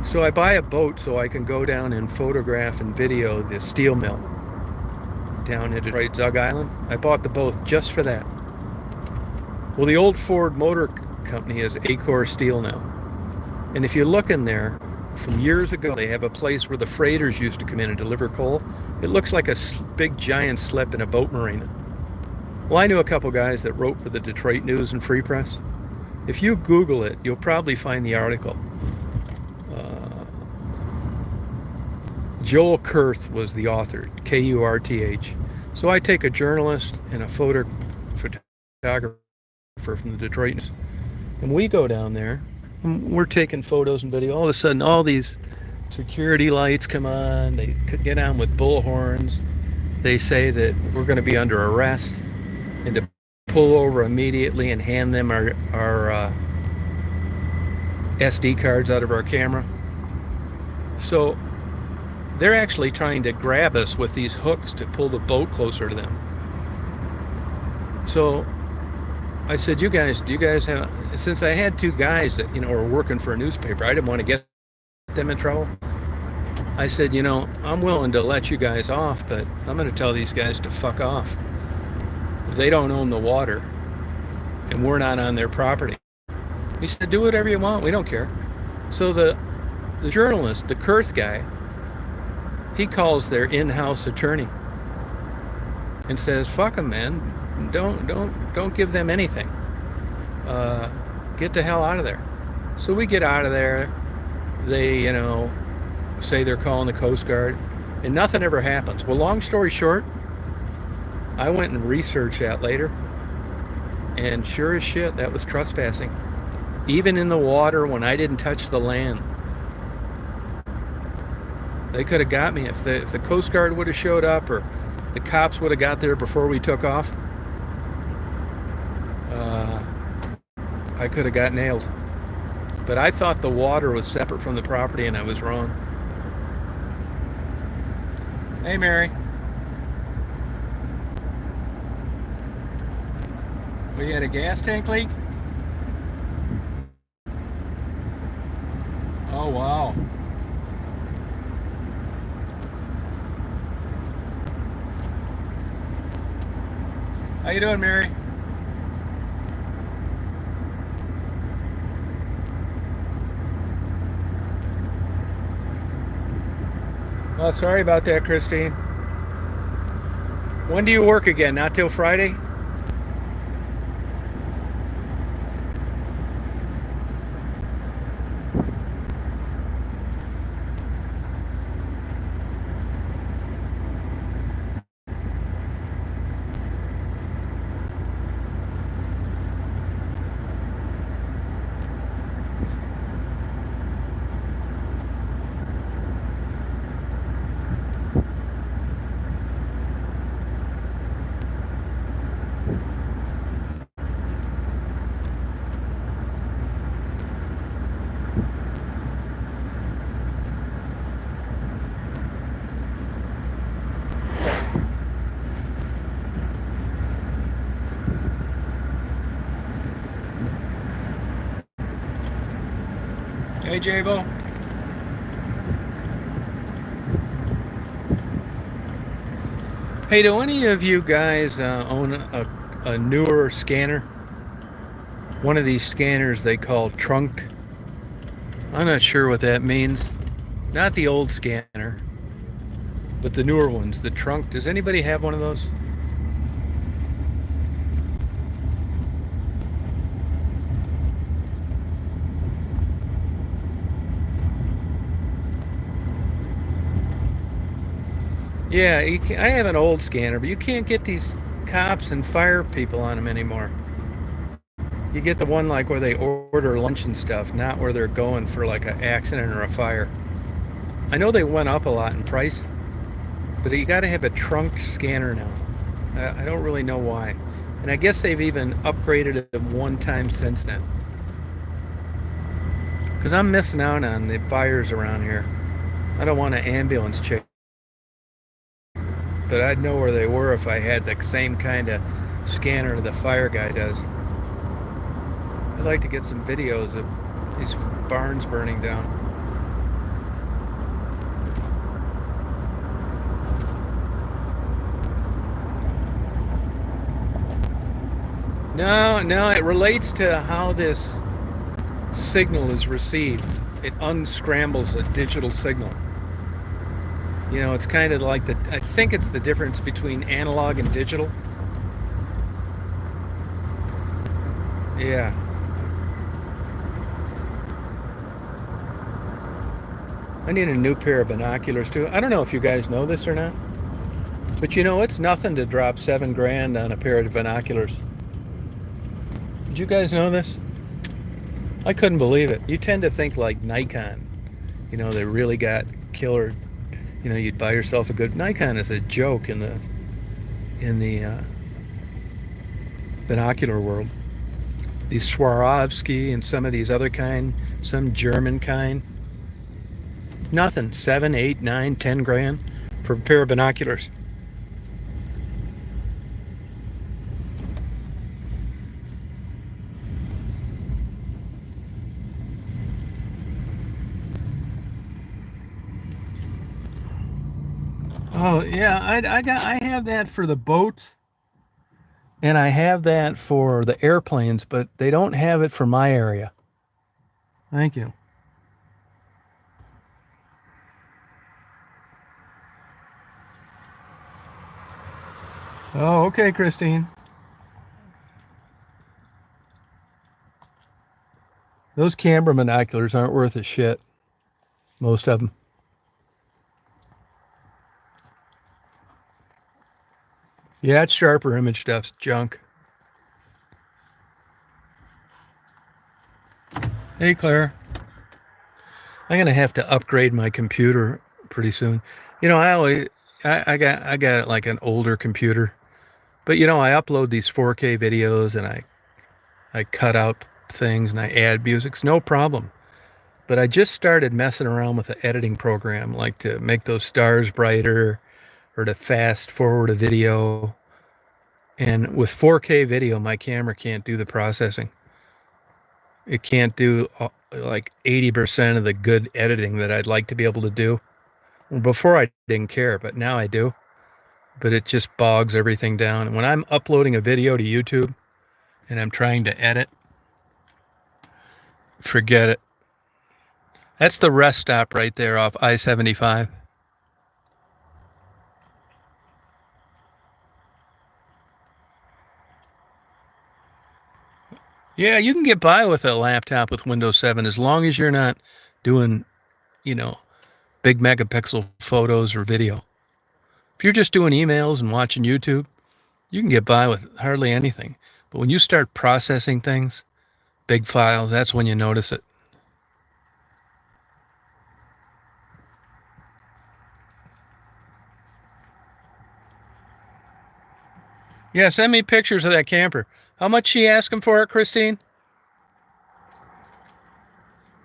So I buy a boat so I can go down and photograph and video the steel mill down at Detroit Zug Island. I bought the boat just for that. Well, the old Ford Motor Company is Acor Steel now. And if you look in there, from years ago, they have a place where the freighters used to come in and deliver coal. It looks like a big giant slip in a boat marina. Well, I knew a couple guys that wrote for the Detroit News and Free Press. If you Google it, you'll probably find the article. Joel Kurth was the author, Kurth. So I take a journalist and a photographer from the Detroit News, and we go down there, and we're taking photos and video. All of a sudden, all these security lights come on. They get on with bullhorns. They say that we're going to be under arrest and to pull over immediately and hand them our SD cards out of our camera. So they're actually trying to grab us with these hooks to pull the boat closer to them. So I said, do you guys have, since I had two guys that, were working for a newspaper, I didn't want to get them in trouble. I said, I'm willing to let you guys off, but I'm going to tell these guys to fuck off. They don't own the water, and we're not on their property. He said, do whatever you want, we don't care. So the journalist, the Kurth guy, he calls their in-house attorney and says, fuck them, man. Don't give them anything. Get the hell out of there. So we get out of there. They, say they're calling the Coast Guard, and nothing ever happens. Well, long story short, I went and researched that later, and sure as shit, that was trespassing. Even in the water when I didn't touch the land. They could have got me if the Coast Guard would have showed up, or the cops would have got there before we took off. I could have got nailed. But I thought the water was separate from the property, and I was wrong. Hey, Mary. We had a gas tank leak? Oh, wow. How you doing, Mary? Oh, sorry about that, Christine. When do you work again? Not till Friday? Hey, Jabo. Hey, do any of you guys own a newer scanner? One of these scanners they call trunked. I'm not sure what that means. Not the old scanner, but the newer ones, the trunk. Does anybody have one of those? Yeah, I have an old scanner, but you can't get these cops and fire people on them anymore. You get the one like where they order lunch and stuff, not where they're going for like an accident or a fire. I know they went up a lot in price, but you got to have a trunk scanner now. I don't really know why. And I guess they've even upgraded it one time since then. Because I'm missing out on the fires around here. I don't want an ambulance check, but I'd know where they were if I had the same kind of scanner the fire guy does. I'd like to get some videos of these barns burning down. No, it relates to how this signal is received. It unscrambles a digital signal. You know, it's kind of like I think it's the difference between analog and digital. Yeah. I need a new pair of binoculars too. I don't know if you guys know this or not, but you know, it's nothing to drop 7 grand on a pair of binoculars. Did you guys know this? I couldn't believe it. You tend to think like Nikon. You know, they really got killer. You know, you'd buy yourself a good Nikon is a joke in the binocular world. These Swarovski and some of these other kind, some German kind. Nothing. 7, 8, 9, 10 grand for a pair of binoculars. Oh yeah, I have that for the boats, and I have that for the airplanes, but they don't have it for my area. Thank you. Oh, okay, Christine. Those camera binoculars aren't worth a shit. Most of them. Yeah, it's sharper image stuff's junk. Hey, Claire. I'm gonna have to upgrade my computer pretty soon. You know, I got like an older computer, but you know, I upload these 4K videos and I cut out things and I add music. It's no problem. But I just started messing around with an editing program, like to make those stars brighter or to fast forward a video. And with 4K video, my camera can't do the processing. It can't do like 80% of the good editing that I'd like to be able to do. Well, before I didn't care, but now I do. But it just bogs everything down. And when I'm uploading a video to YouTube and I'm trying to edit, forget it. That's the rest stop right there off I-75. Yeah, you can get by with a laptop with Windows 7 as long as you're not doing, you know, big megapixel photos or video. If you're just doing emails and watching YouTube, you can get by with hardly anything. But when you start processing things, big files, that's when you notice it. Yeah, send me pictures of that camper. How much she asking for it, Christine?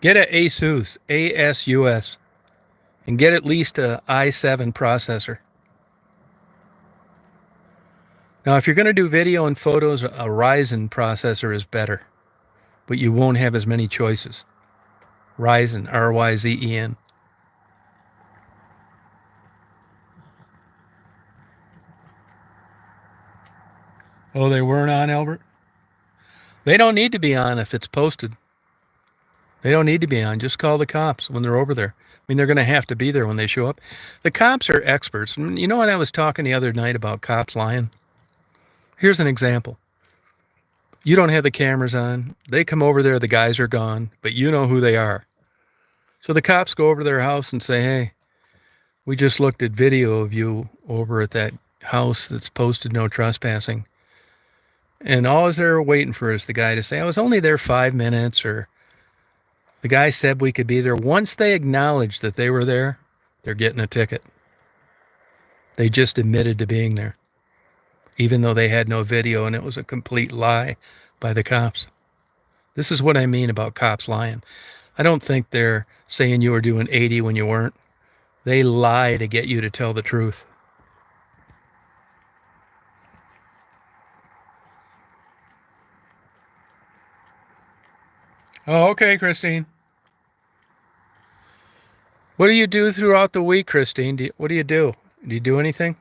Get a ASUS, ASUS, and get at least a i7 processor. Now, if you're going to do video and photos, a Ryzen processor is better, but you won't have as many choices. Ryzen, Ryzen. Oh, they weren't on, Albert? They don't need to be on if it's posted. They don't need to be on. Just call the cops when they're over there. I mean, they're going to have to be there when they show up. The cops are experts. You know what I was talking the other night about cops lying? Here's an example. You don't have the cameras on. They come over there, the guys are gone, but you know who they are. So the cops go over to their house and say, hey, we just looked at video of you over at that house that's posted no trespassing. And all they're waiting for is the guy to say, I was only there 5 minutes, or the guy said we could be there. Once they acknowledge that they were there, they're getting a ticket. They just admitted to being there, even though they had no video and it was a complete lie by the cops. This is what I mean about cops lying. I don't think they're saying you were doing 80 when you weren't. They lie to get you to tell the truth. Oh, okay, Christine. What do you do throughout the week, Christine? What do you do? Do you do anything?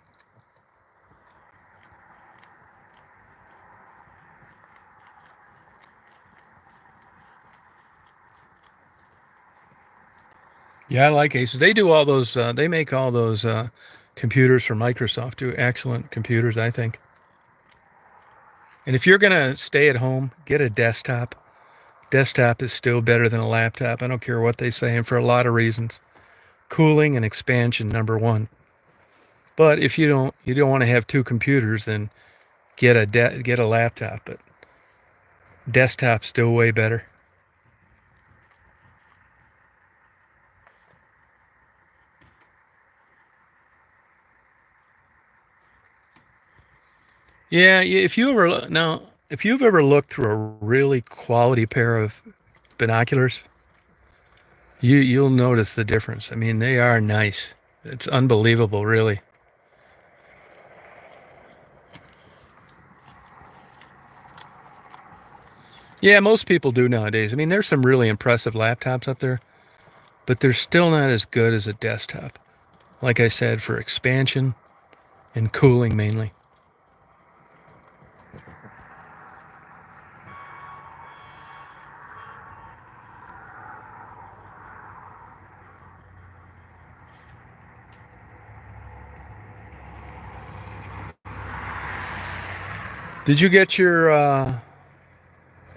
Yeah, I like Asus. They do all those, they make all those computers for Microsoft, do excellent computers, I think. And if you're going to stay at home, get a desktop. Desktop is still better than a laptop. I don't care what they say, and for a lot of reasons. Cooling and expansion, number one. But if you don't want to have two computers, then get a laptop. But desktop's still way better. Yeah, if you've ever looked through a really quality pair of binoculars, you'll notice the difference. I mean, they are nice. It's unbelievable, really. Yeah, most people do nowadays. I mean, there's some really impressive laptops up there, but they're still not as good as a desktop. Like I said, for expansion and cooling mainly. Did you get your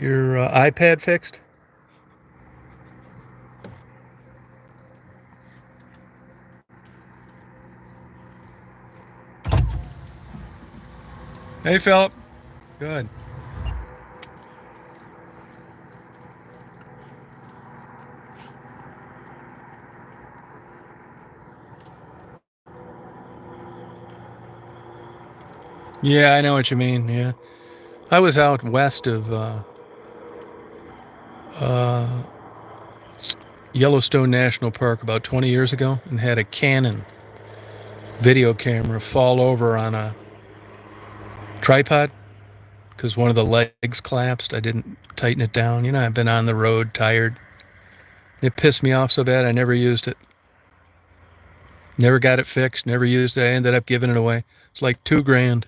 iPad fixed? Hey, Philip. Good. Yeah, I know what you mean. Yeah. I was out west of uh, Yellowstone National Park about 20 years ago and had a Canon video camera fall over on a tripod because one of the legs collapsed. I didn't tighten it down. You know, I've been on the road, tired. It pissed me off so bad I never used it. Never got it fixed, never used it. I ended up giving it away. It's like $2,000.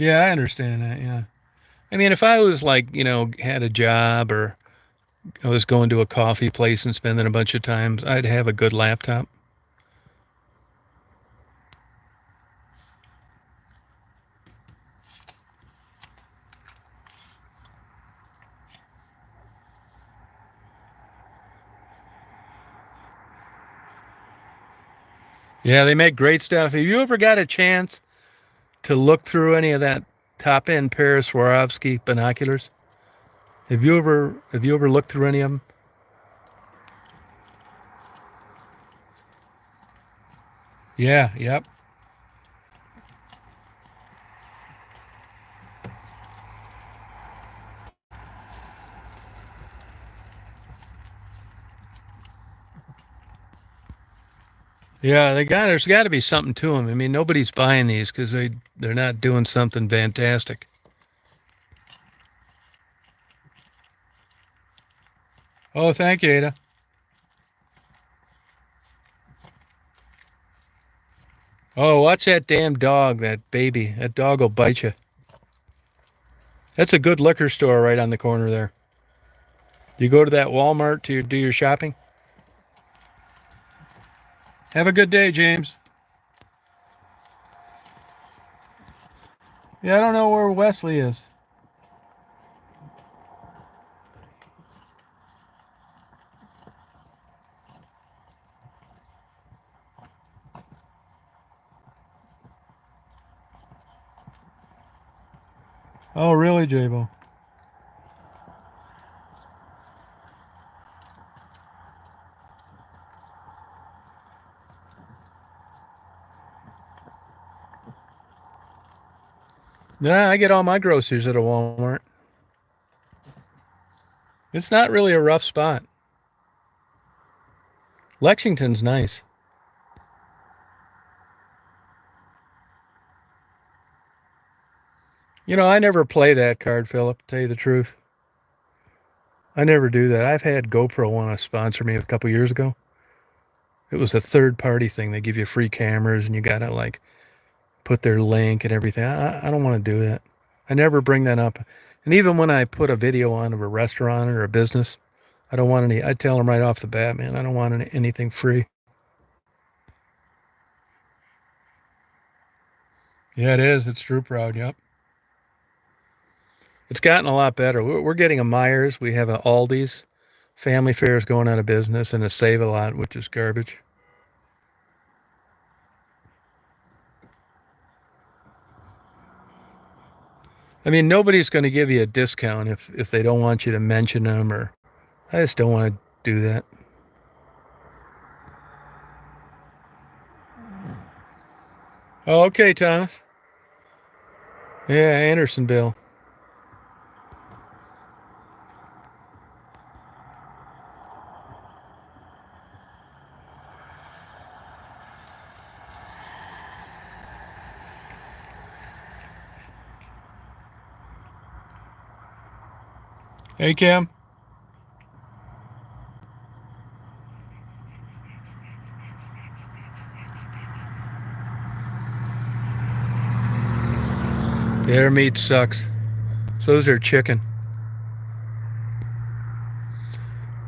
Yeah, I understand that. Yeah. I mean, if I was like, had a job, or I was going to a coffee place and spending a bunch of times, I'd have a good laptop. Yeah, they make great stuff. Have you ever got a chance to look through any of that top end pair of Swarovski binoculars? Have you ever looked through any of them? Yeah, yep. Yeah, there's got to be something to them. I mean, nobody's buying these because they're not doing something fantastic. Oh, thank you, Ada. Oh, watch that damn dog, that baby. That dog will bite you. That's a good liquor store right on the corner there. Do you go to that Walmart to do your shopping? Have a good day, James. Yeah, I don't know where Wesley is. Oh, really, Jabo? Yeah, I get all my groceries at a Walmart. It's not really a rough spot. Lexington's nice. You know, I never play that card, Philip, to tell you the truth. I never do that. I've had GoPro want to sponsor me a couple years ago. It was a third party thing. They give you free cameras and you got to like put their link and everything. I don't want to do that. I never bring that up. And even when I put a video on of a restaurant or a business, I don't want any. I tell them right off the bat, man, I don't want anything free. Yeah, it is. It's True Proud. Yep. It's gotten a lot better. We're getting a Myers. We have an Aldi's. Family Fare is going out of business, and a Save a Lot, which is garbage. I mean, nobody's going to give you a discount if they don't want you to mention them, or I just don't want to do that. Oh, okay, Thomas. Yeah, Andersonville. Hey, Cam. Their meat sucks. So's their chicken.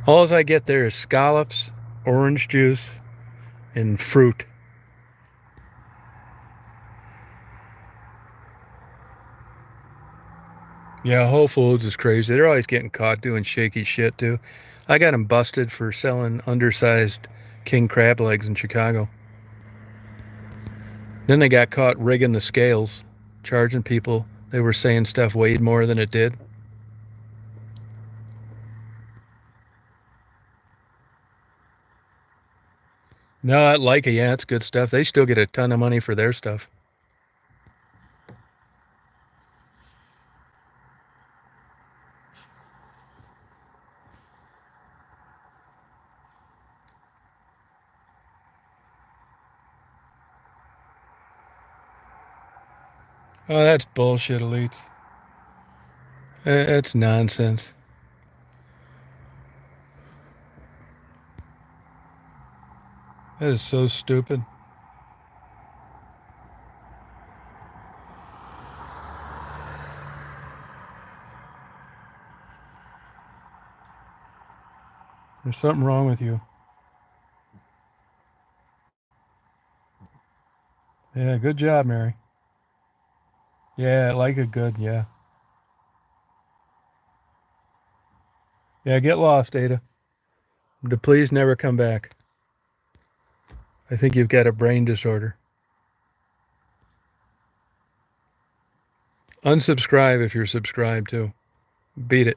All I get there is scallops, orange juice, and fruit. Yeah, Whole Foods is crazy. They're always getting caught doing shaky shit too. I got them busted for selling undersized king crab legs in Chicago. Then they got caught rigging the scales, charging people. They were saying stuff weighed more than it did. No, I like it. Yeah, it's good stuff. They still get a ton of money for their stuff. Oh, that's bullshit, elites. That's nonsense. That is so stupid. There's something wrong with you. Yeah, good job, Mary. Yeah, I like it good. Yeah. Yeah, get lost, Ada. Please never come back. I think you've got a brain disorder. Unsubscribe if you're subscribed too. Beat it.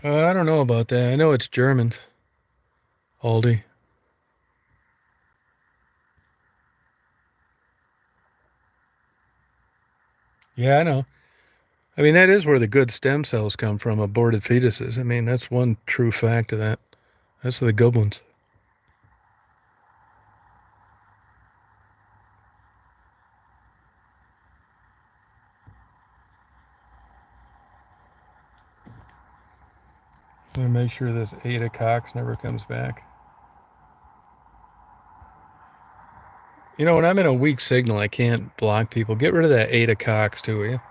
I don't know about that. I know it's Germans. Aldi. Yeah, I know. I mean, that is where the good stem cells come from, aborted fetuses. I mean, that's one true fact of that. That's the good ones. I'm going to make sure this Ada Cox never comes back. You know, when I'm in a weak signal, I can't block people. Get rid of that Ada Cox, too, will you?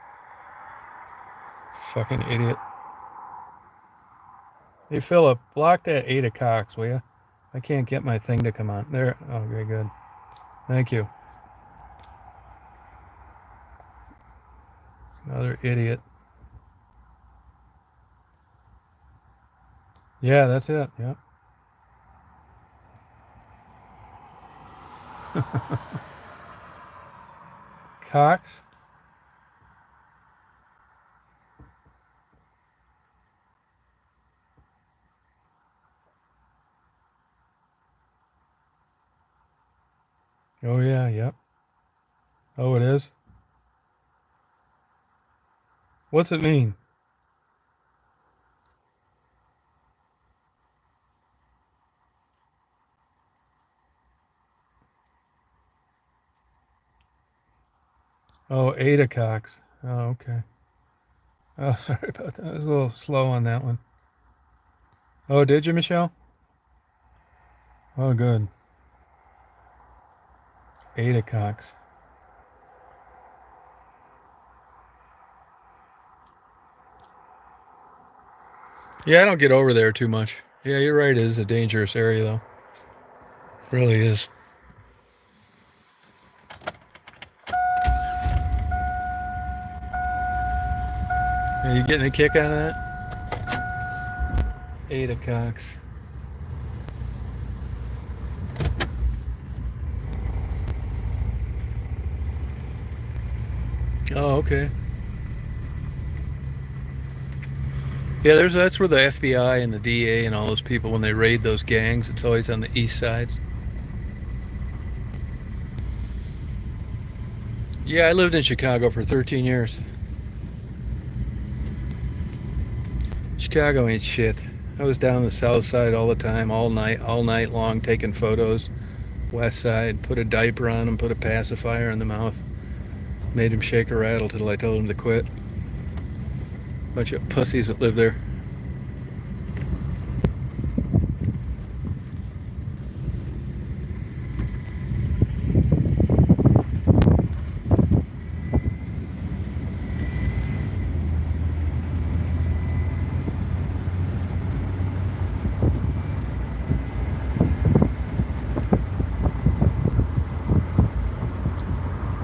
Fucking idiot. Hey, Philip, block that Ada Cox, will you? I can't get my thing to come on. There. Okay, good. Thank you. Another idiot. Yeah, that's it. Yep. Cox? Oh, yeah, yep. Oh, it is? What's it mean? Oh, Ada Cox. Oh, okay. Oh, sorry about that. I was a little slow on that one. Oh, did you, Michelle? Oh, good. Ada Cox. Yeah, I don't get over there too much. Yeah, you're right. It is a dangerous area, though. It really is. Are you getting a kick out of that? Ada Cox. Oh, okay. Yeah, that's where the FBI and the DA and all those people, when they raid those gangs, it's always on the east side. Yeah, I lived in Chicago for 13 years. Chicago ain't shit. I was down the south side all the time, all night long, taking photos. West side, put a diaper on him, put a pacifier in the mouth, made him shake a rattle till I told him to quit. Bunch of pussies that live there.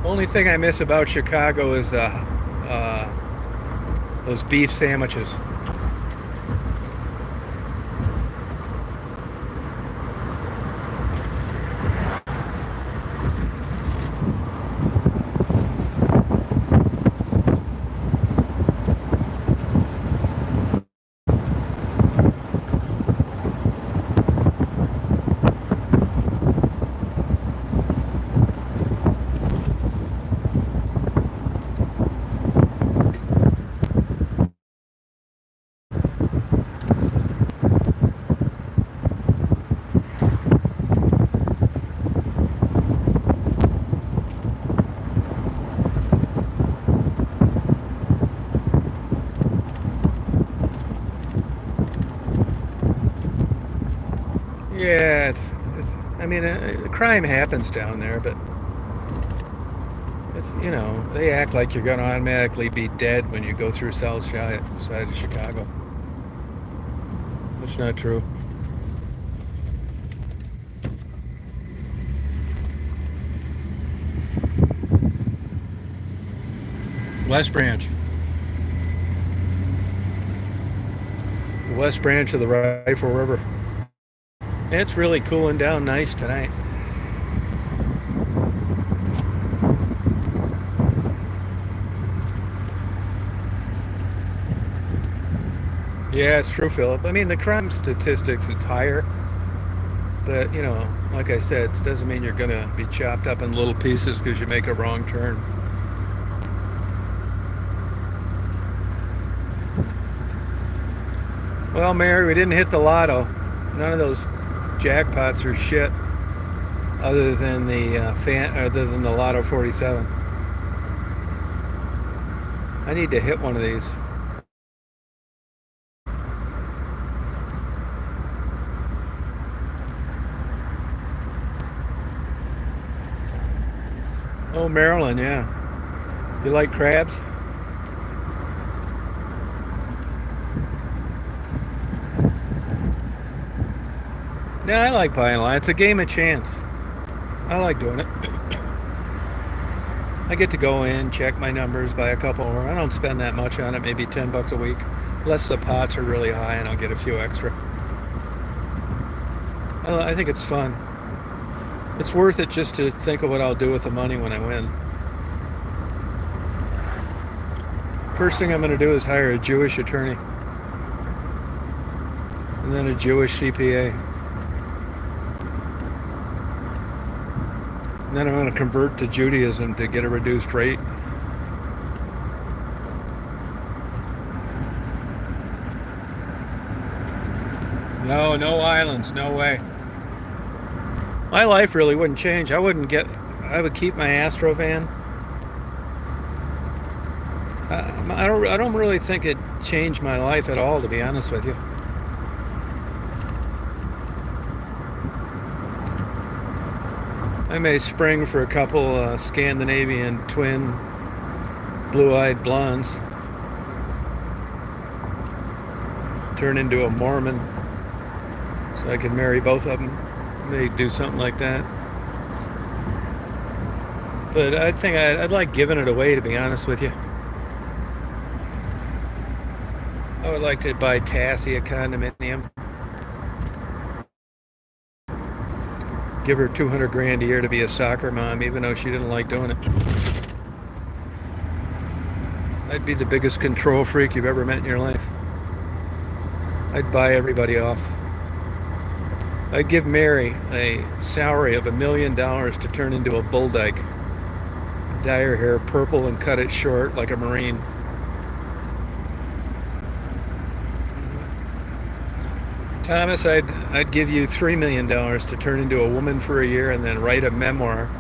Only thing I miss about Chicago is those beef sandwiches. Yeah, it's. I mean, crime happens down there, but it's, they act like you're gonna automatically be dead when you go through south side of Chicago. That's not true. West Branch. The West Branch of the Rifle River. It's really cooling down nice tonight. Yeah, it's true, Philip. I mean, the crime statistics, it's higher. But, you know, like I said, it doesn't mean you're going to be chopped up in little pieces because you make a wrong turn. Well, Mary, we didn't hit the lotto. None of those jackpots are shit other than the Lotto 47. I need to hit one of these. Oh, Maryland, yeah. You like crabs? Yeah, I like buying a lot. It's a game of chance. I like doing it. I get to go in, check my numbers, buy a couple more. I don't spend that much on it, maybe $10 a week. Unless the pots are really high and I'll get a few extra. I think it's fun. It's worth it just to think of what I'll do with the money when I win. First thing I'm going to do is hire a Jewish attorney. And then a Jewish CPA. And then I'm going to convert to Judaism to get a reduced rate. No, no islands, no way. My life really wouldn't change. I would keep my Astro van. I don't really think it changed my life at all, to be honest with you. I may spring for a couple Scandinavian twin blue-eyed blondes. Turn into a Mormon so I can marry both of them. May do something like that. But I think I'd like giving it away, to be honest with you. I would like to buy Tassie a condominium. Give her 200 grand a year to be a soccer mom, even though she didn't like doing it. I'd be the biggest control freak you've ever met in your life. I'd buy everybody off. I'd give Mary a salary of $1 million to turn into a bull dyke. Dye her hair purple and cut it short like a Marine. Thomas, I'd give you $3 million to turn into a woman for a year and then write a memoir.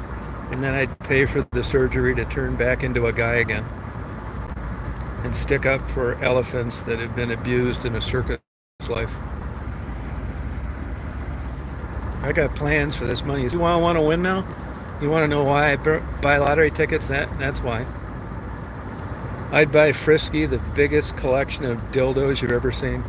And then I'd pay for the surgery to turn back into a guy again. And stick up for elephants that have been abused in a circus life. I got plans for this money. You want to win now? You want to know why I buy lottery tickets? That's why. I'd buy Frisky, the biggest collection of dildos you've ever seen.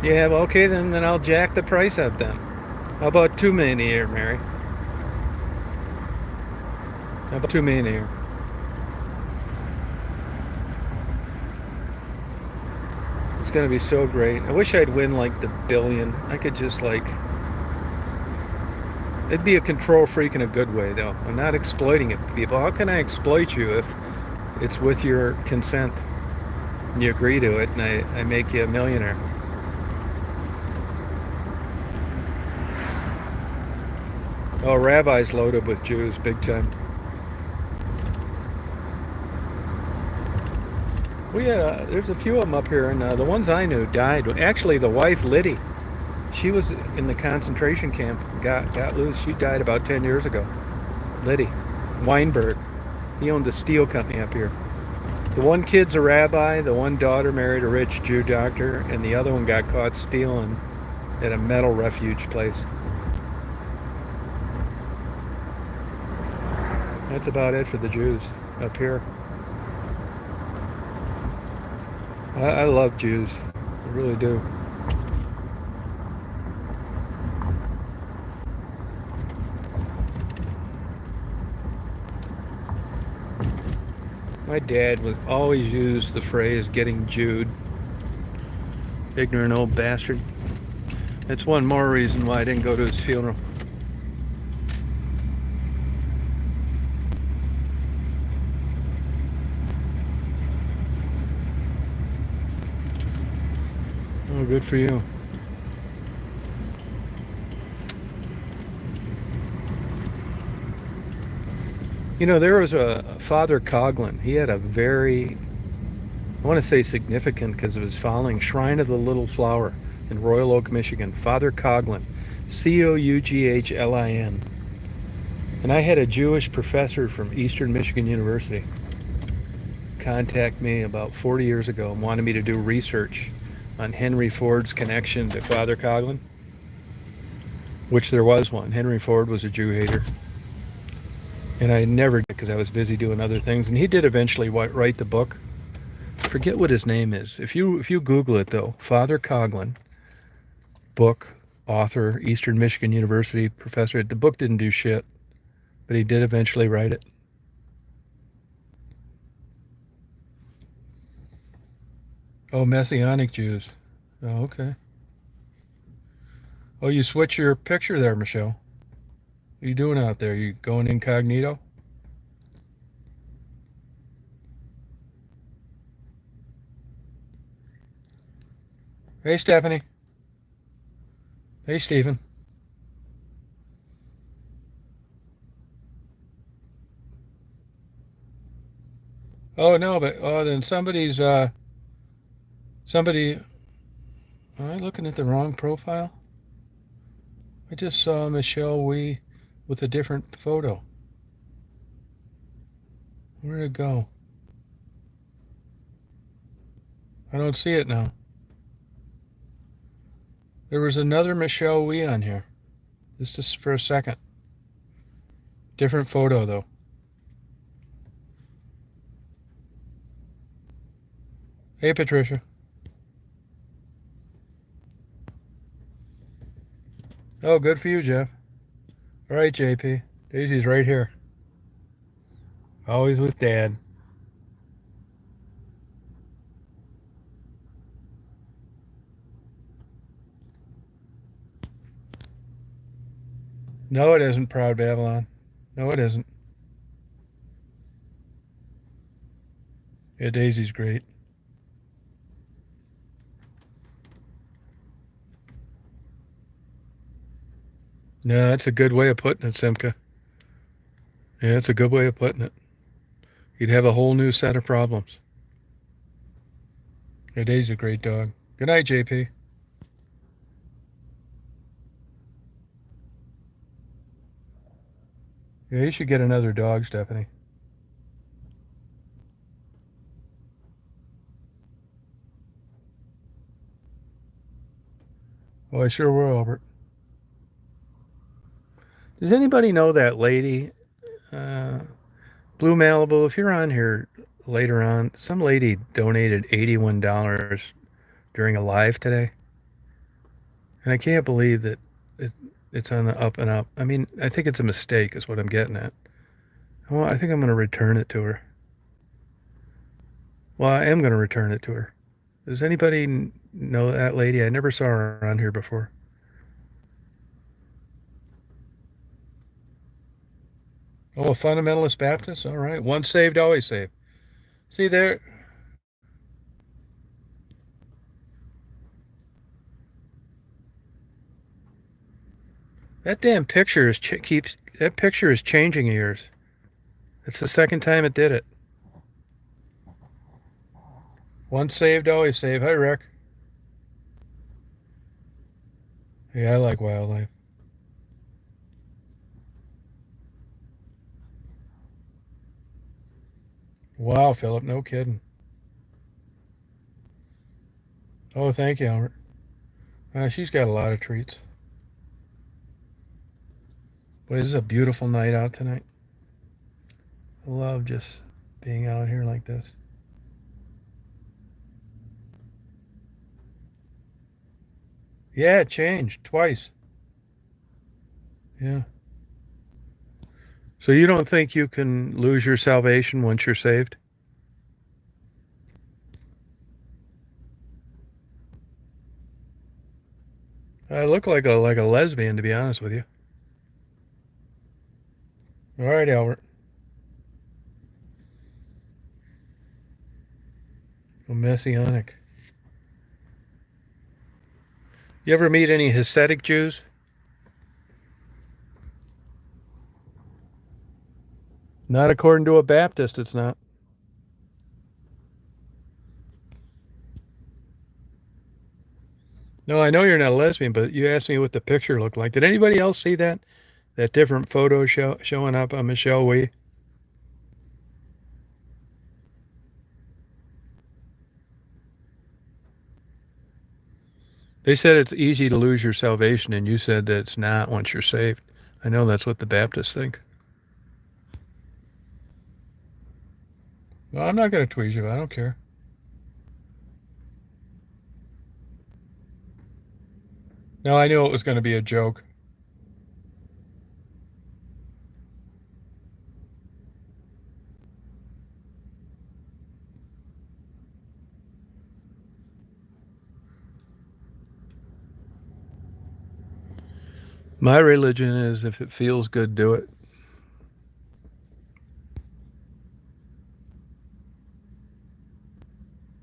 Yeah, well, okay, then I'll jack the price up then. How about $2 million a year, Mary? How about $2 million a year? It's gonna be so great. I wish I'd win like the billion. I could just like... It'd be a control freak in a good way, though. I'm not exploiting it, people. How can I exploit you if it's with your consent and you agree to it and I make you a millionaire? Oh, Rabbi's loaded with Jews, big time. Well, yeah, there's a few of them up here, and the ones I knew died. Actually, the wife, Liddy, she was in the concentration camp, got loose. She died about 10 years ago. Liddy Weinberg. He owned a steel company up here. The one kid's a rabbi, the one daughter married a rich Jew doctor, and the other one got caught stealing at a metal refuge place. That's about it for the Jews up here. I love Jews. I really do. My dad would always use the phrase getting Jewed. Ignorant old bastard. That's one more reason why I didn't go to his funeral. Oh, good for you. You know, there was a Father Coughlin. He had a very, I want to say significant because of his following, Shrine of the Little Flower in Royal Oak, Michigan. Father Coughlin, Coughlin. And I had a Jewish professor from Eastern Michigan University contact me about 40 years ago and wanted me to do research on Henry Ford's connection to Father Coughlin, which there was one. Henry Ford was a Jew hater. And I never did because I was busy doing other things. And he did eventually write the book. I forget what his name is. If you Google it though, Father Coughlin, book, author, Eastern Michigan University professor. The book didn't do shit, but he did eventually write it. Oh, Messianic Jews. Oh, okay. Oh, you switch your picture there, Michelle. What are you doing out there? You going incognito? Hey, Stephanie. Hey, Stephen. Oh no, but oh then somebody. Am I looking at the wrong profile? I just saw Michelle Wee with a different photo. Where'd it go? I don't see it now. There was another Michelle Wee on here. This is for a second. Different photo though. Hey, Patricia. Oh, good for you, Jeff. All right, JP. Daisy's right here. Always with Dad. No, it isn't Proud Babylon. No, it isn't. Yeah, Daisy's great. No, that's a good way of putting it, Simca. Yeah, it's a good way of putting it. You'd have a whole new set of problems. Yeah, Daisy's a great dog. Good night, JP. Yeah, you should get another dog, Stephanie. Oh, I sure will, Albert. Does anybody know that lady, uh, Blue Malibu? If you're on here later on, some lady donated $81 during a live today, and I can't believe that it, it's on the up and up. I mean, I think it's a mistake, is what I'm getting at. Well, I think I'm going to return it to her. Well, I am going to return it to her. Does anybody know that lady? I never saw her on here before. Oh, a fundamentalist Baptist? All right. Once saved, always saved. See there? That damn picture keeps that picture is changing ears. It's the second time it did it. Once saved, always saved. Hi, Rick. Yeah, I like wildlife. Wow, Philip, no kidding. Oh, thank you, Albert. She's got a lot of treats. Boy, this is a beautiful night out tonight. I love just being out here like this. Yeah, it changed twice. Yeah. So you don't think you can lose your salvation once you're saved? I look like a lesbian, to be honest with you. All right, Albert. A messianic. You ever meet any Hasidic Jews? Not according to a Baptist, it's not. No, I know you're not a lesbian, but you asked me what the picture looked like. Did anybody else see that? That different photo showing up on Michelle Wee? They said it's easy to lose your salvation, and you said that it's not once you're saved. I know that's what the Baptists think. No, I'm not going to tweet you. I don't care. No, I knew it was going to be a joke. My religion is if it feels good, do it.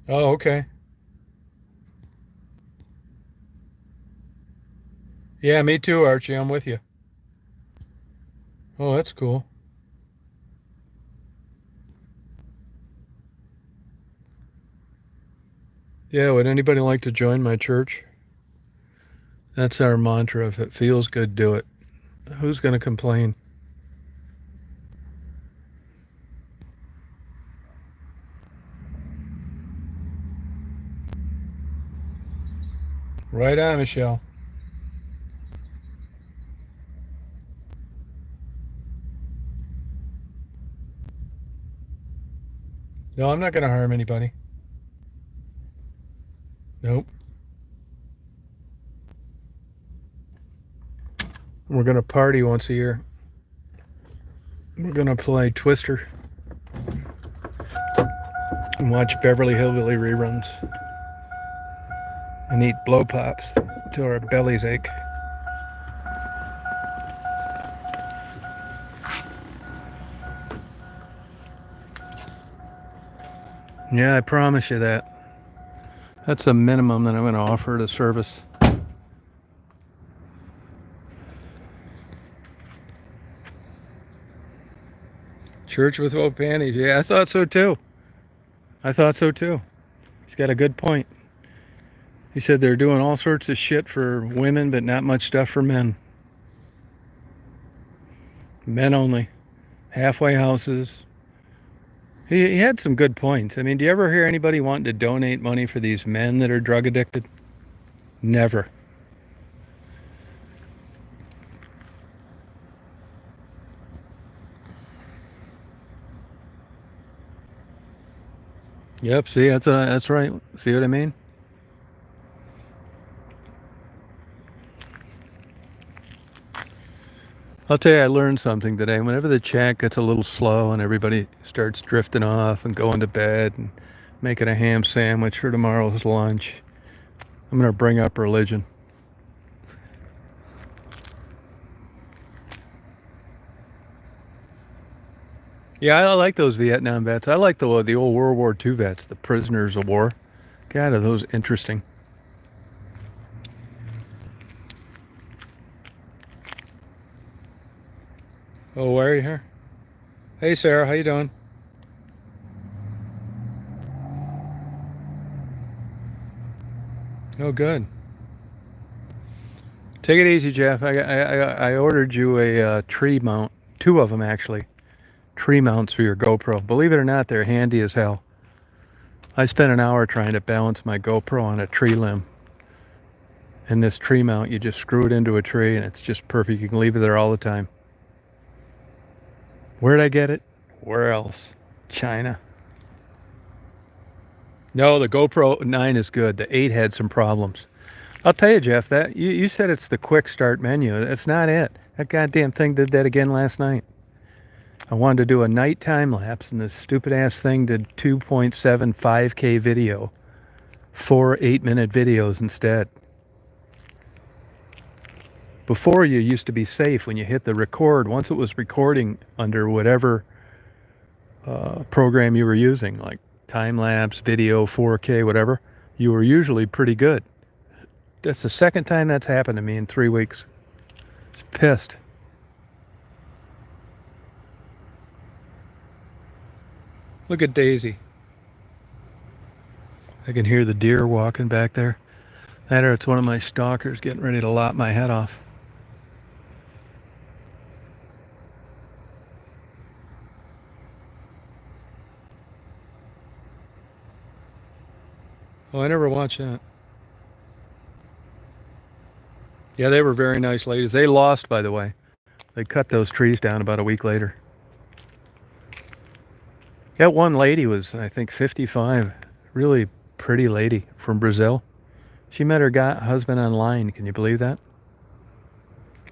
Oh, okay. Yeah, me too, Archie. I'm with you. Oh, that's cool. Yeah, would anybody like to join my church? That's our mantra. If it feels good, do it. Who's going to complain? Right on, Michelle. No, I'm not going to harm anybody. Nope. We're going to party once a year. We're going to play Twister and watch Beverly Hillbilly reruns and eat blow pops till our bellies ache. Yeah, I promise you that. That's a minimum that I'm going to offer to service. Church without panties. Yeah, I thought so too. I thought so too. He's got a good point. He said they're doing all sorts of shit for women, but not much stuff for men. Men only. Halfway houses. He had some good points. I mean, do you ever hear anybody wanting to donate money for these men that are drug addicted? Never. Yep, see, that's right. See what I mean? I'll tell you, I learned something today. Whenever the chat gets a little slow and everybody starts drifting off and going to bed and making a ham sandwich for tomorrow's lunch, I'm going to bring up religion. Yeah, I like those Vietnam vets. I like the old World War II vets, the prisoners of war. God, are those interesting. Oh, why are you here? Hey, Sarah, how you doing? Oh, good. Take it easy, Jeff. I ordered you a tree mount, two of them actually, tree mounts for your GoPro. Believe it or not, they're handy as hell. I spent an hour trying to balance my GoPro on a tree limb. And this tree mount, you just screw it into a tree and it's just perfect. You can leave it there all the time. Where'd I get it? Where else? China. No, the GoPro 9 is good. The 8 had some problems. I'll tell you, Jeff, that you said it's the quick start menu. That's not it. That goddamn thing did that again last night. I wanted to do a night time lapse, and this stupid ass thing did 2.75K video. 4 8-minute videos instead. Before, you used to be safe when you hit the record. Once it was recording under whatever program you were using, like time lapse, video, 4K, whatever, you were usually pretty good. That's the second time that's happened to me in 3 weeks. Just pissed. Look at Daisy. I can hear the deer walking back there. That or it's one of my stalkers getting ready to lop my head off. Oh, I never watched that. Yeah, they were very nice ladies. They lost, by the way. They cut those trees down about a week later. That one lady was, I think, 55. Really pretty lady from Brazil. She met her husband online. Can you believe that?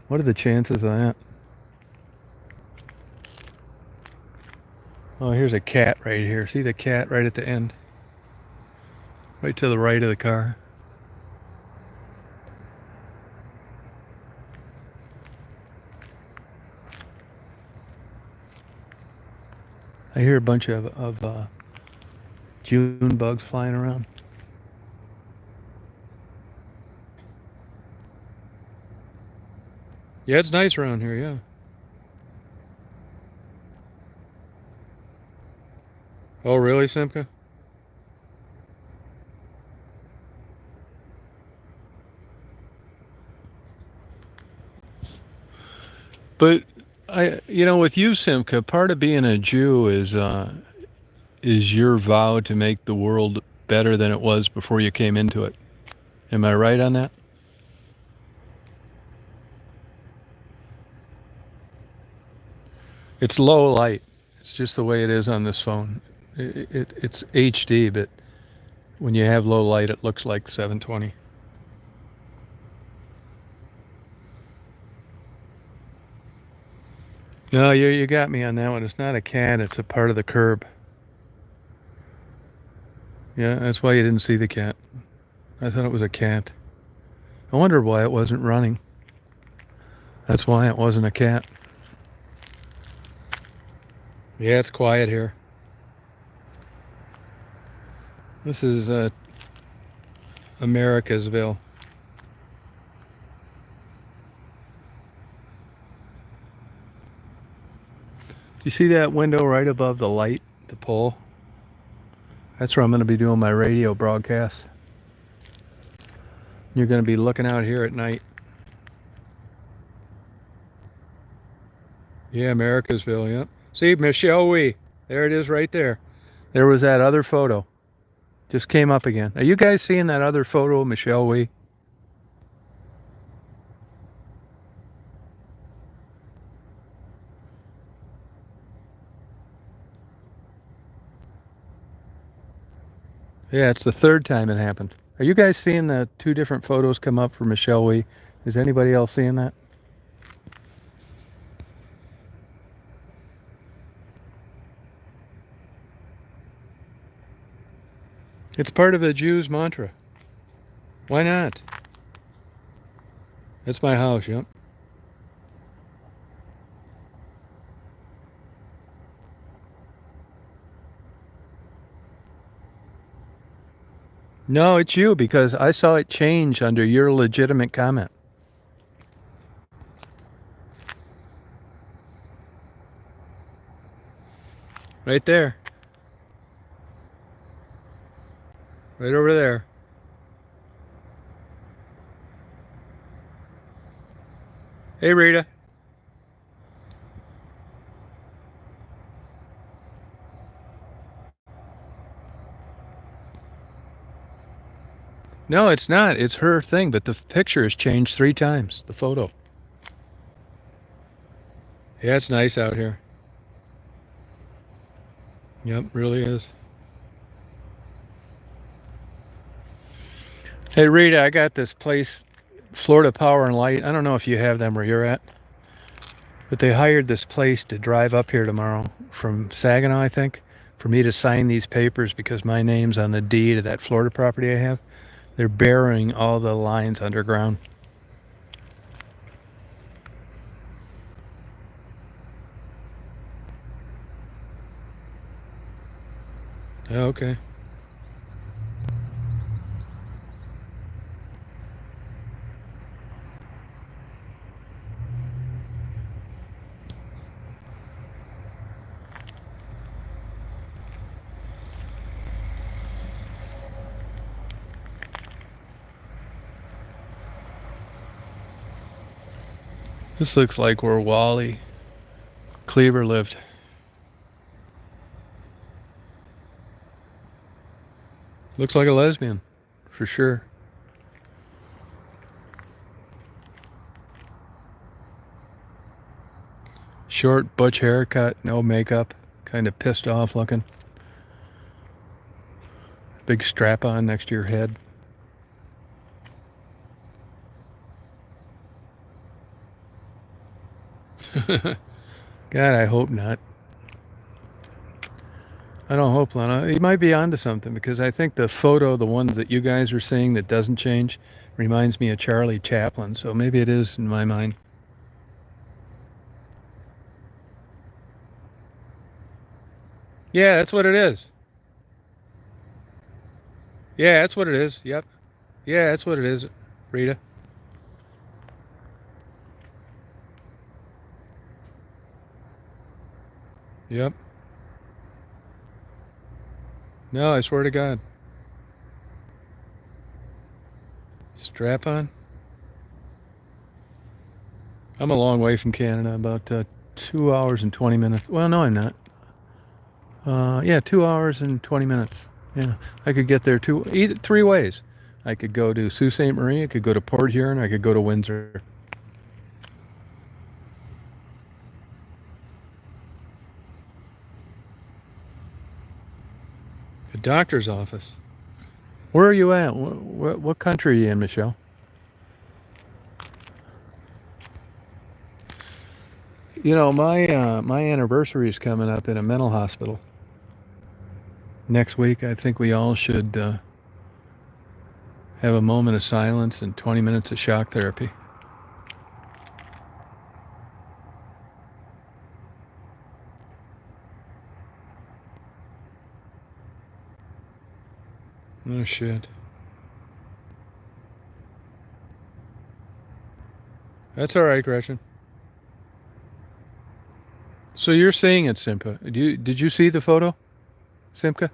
What are the chances of that? Oh, here's a cat right here. See the cat right at the end? Right to the right of the car. I hear a bunch of June bugs flying around. Yeah, it's nice around here, yeah. Oh, really, Simka? But with you, Simka, part of being a Jew is your vow to make the world better than it was before you came into it. Am I right on that? It's low light. It's just the way it is on this phone. It's HD, but when you have low light, it looks like 720. No, you got me on that one. It's not a cat. It's a part of the curb. Yeah, that's why you didn't see the cat. I thought it was a cat. I wondered why it wasn't running. That's why it wasn't a cat. Yeah, it's quiet here. This is Americasville. You see that window right above the light, the pole? That's where I'm going to be doing my radio broadcast. You're going to be looking out here at night. Yeah, Americasville, yep. See, Michelle Wee. There it is right there. There was that other photo. Just came up again. Are you guys seeing that other photo of Michelle Wee? Yeah, it's the third time it happened. Are you guys seeing the two different photos come up for Michelle Wee? Is anybody else seeing that? It's part of a Jew's mantra. Why not? That's my house, yep. No, it's you because I saw it change under your legitimate comment. Right there. Right over there. Hey, Rita. No, it's not. It's her thing, but the picture has changed 3 times, the photo. Yeah, it's nice out here. Yep, really is. Hey, Rita, I got this place, Florida Power and Light. I don't know if you have them where you're at, but they hired this place to drive up here tomorrow from Saginaw, I think, for me to sign these papers because my name's on the deed of that Florida property I have. They're burying all the lines underground. Oh, okay. This looks like where Wally Cleaver lived. Looks like a lesbian, for sure. Short butch haircut, no makeup, kind of pissed off looking. Big strap on next to your head. God, I hope not. I don't hope, Lana. He might be onto something because I think the photo, the one that you guys are seeing that doesn't change, reminds me of Charlie Chaplin. So maybe it is in my mind. Yeah, that's what it is. Yeah, that's what it is. Yep. Yeah, that's what it is, Rita. Yep. No, I swear to God. Strap on. I'm a long way from Canada, about 2 hours and 20 minutes. Well, no, I'm not. Yeah, 2 hours and 20 minutes. Yeah, I could get there three ways. I could go to Sault Ste. Marie, I could go to Port Huron, I could go to Windsor. A doctor's office. Where are you at? What country are you in, Michelle? You know, my anniversary is coming up in a mental hospital next week. I think we all should have a moment of silence and 20 minutes of shock therapy. Oh shit. That's all right, Gretchen. So you're seeing it, Simka. Did you see the photo, Simka?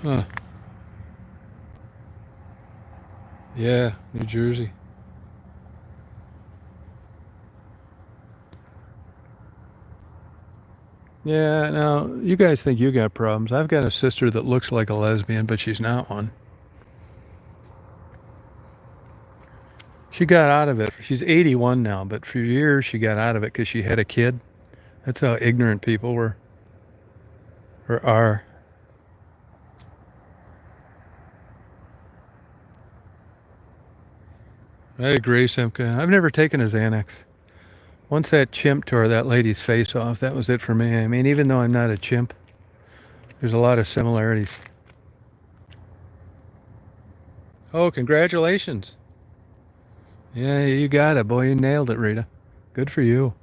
Huh. Yeah, New Jersey. Yeah, now you guys think you got problems. I've got a sister that looks like a lesbian, but she's not one. She got out of it. She's 81 now, but for years she got out of it because she had a kid. That's how ignorant people were or are. I agree, Simka. I've never taken a Xanax. Once that chimp tore that lady's face off, that was it for me. I mean, even though I'm not a chimp, there's a lot of similarities. Oh, congratulations. Yeah, you got it, boy. You nailed it, Rita. Good for you.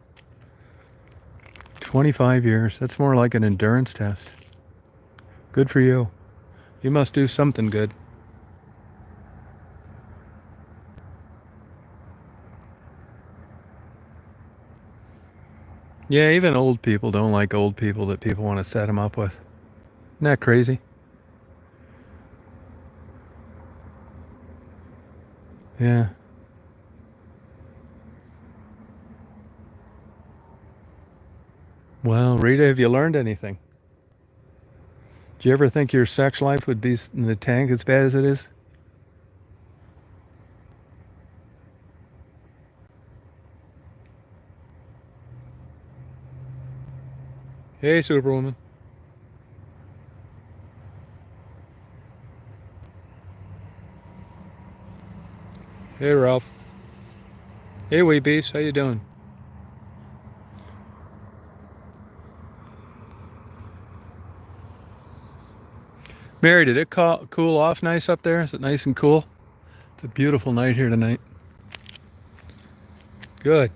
25 years. That's more like an endurance test. Good for you. You must do something good. Yeah, even old people don't like old people that people want to set them up with. Isn't that crazy? Yeah. Well, Rita, have you learned anything? Do you ever think your sex life would be in the tank as bad as it is? Hey, Superwoman. Hey, Ralph. Hey, Wee Beast. How you doing? Mary, did it cool off nice up there? Is it nice and cool? It's a beautiful night here tonight. Good.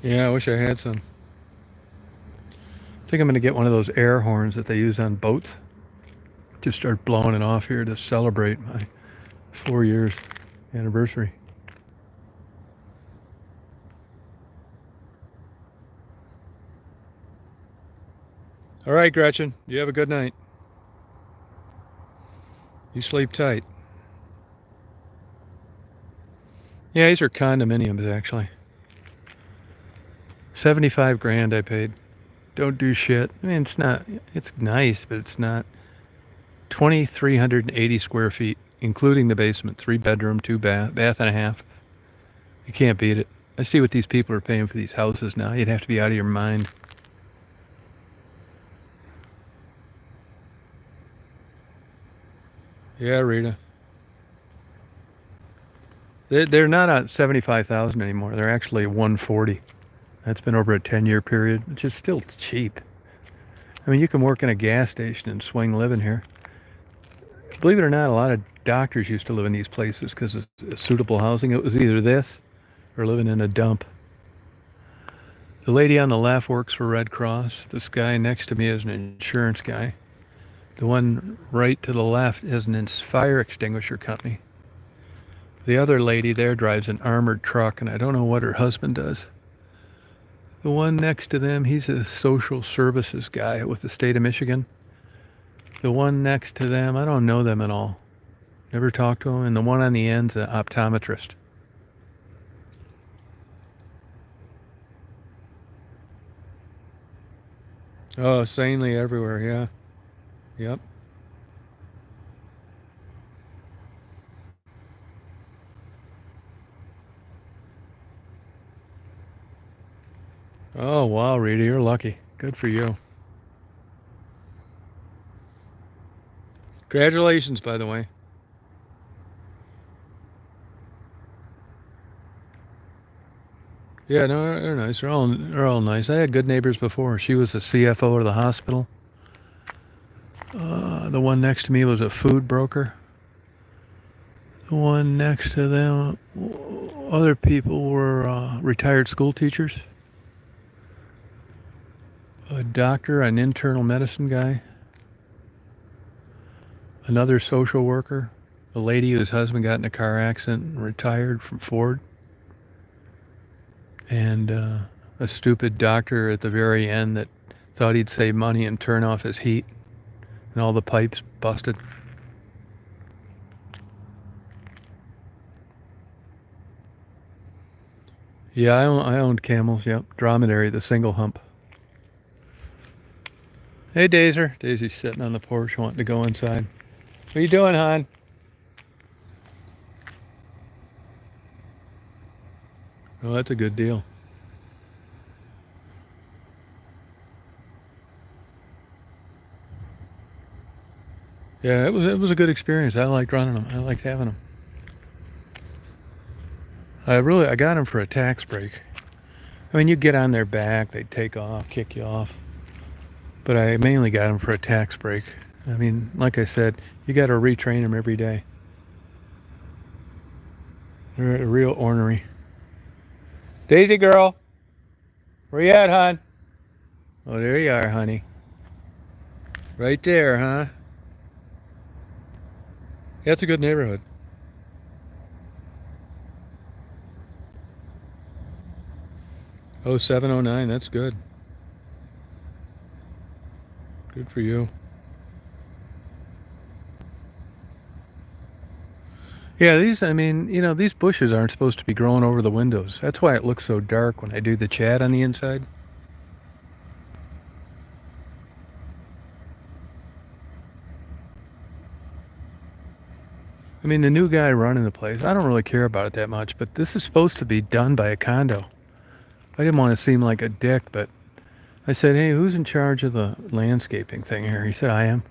Yeah, I wish I had some. I think I'm going to get one of those air horns that they use on boats. Just start blowing it off here to celebrate my 4 years anniversary. All right, Gretchen, you have a good night. You sleep tight. Yeah, these are condominiums, actually. 75 grand I paid. Don't do shit. I mean, it's nice, but it's not. 2,380 square feet, including the basement. 3 bedroom, bath and a half. You can't beat it. I see what these people are paying for these houses now. You'd have to be out of your mind. Yeah, Rita. They're not at 75,000 anymore. They're actually 140. That's been over a 10-year period, which is still cheap. I mean, you can work in a gas station and swing living here. Believe it or not, a lot of doctors used to live in these places because of suitable housing. It was either this or living in a dump. The lady on the left works for Red Cross. This guy next to me is an insurance guy. The one right to the left is an fire extinguisher company. The other lady there drives an armored truck, and I don't know what her husband does. The one next to them, he's a social services guy with the state of Michigan. The one next to them, I don't know them at all. Never talked to him. And the one on the end's an optometrist. Oh, sanely everywhere, yeah. Yep. Oh, wow, Rita, you're lucky. Good for you. Congratulations, by the way. Yeah, no, they're nice. They're all nice. I had good neighbors before. She was the CFO of the hospital. The one next to me was a food broker. The one next to them, other people were retired school teachers. A doctor, an internal medicine guy, another social worker, a lady whose husband got in a car accident and retired from Ford, and a stupid doctor at the very end that thought he'd save money and turn off his heat, and all the pipes busted. Yeah, I owned camels, yep. Dromedary, the single hump. Hey, Dazer. Daisy's sitting on the porch wanting to go inside. What are you doing, hon? Oh, that's a good deal. Yeah, it was a good experience. I liked running them. I liked having them. I got them for a tax break. I mean, you get on their back, they'd take off, kick you off. But I mainly got them for a tax break. I mean, like I said, you got to retrain them every day. They're a real ornery. Daisy girl, where you at, hon? Oh, there you are, honey. Right there, huh? Yeah, it's a good neighborhood. Oh, 709, that's good. Good for you. Yeah, these bushes aren't supposed to be growing over the windows. That's why it looks so dark when I do the chat on the inside. I mean, the new guy running the place, I don't really care about it that much, but this is supposed to be done by a condo. I didn't want to seem like a dick, but I said, hey, who's in charge of the landscaping thing here? He said, I am.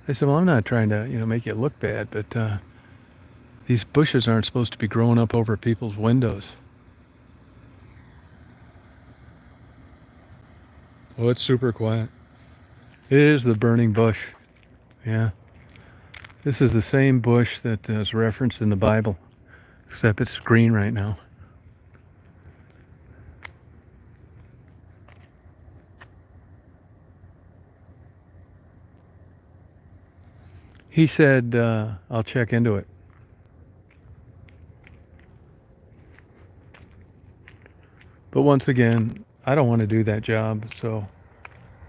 I said, well, I'm not trying to, make you look bad, but these bushes aren't supposed to be growing up over people's windows. Oh, it's super quiet. It is the burning bush. Yeah. This is the same bush that is referenced in the Bible, except it's green right now. He said, I'll check into it. But once again, I don't want to do that job, so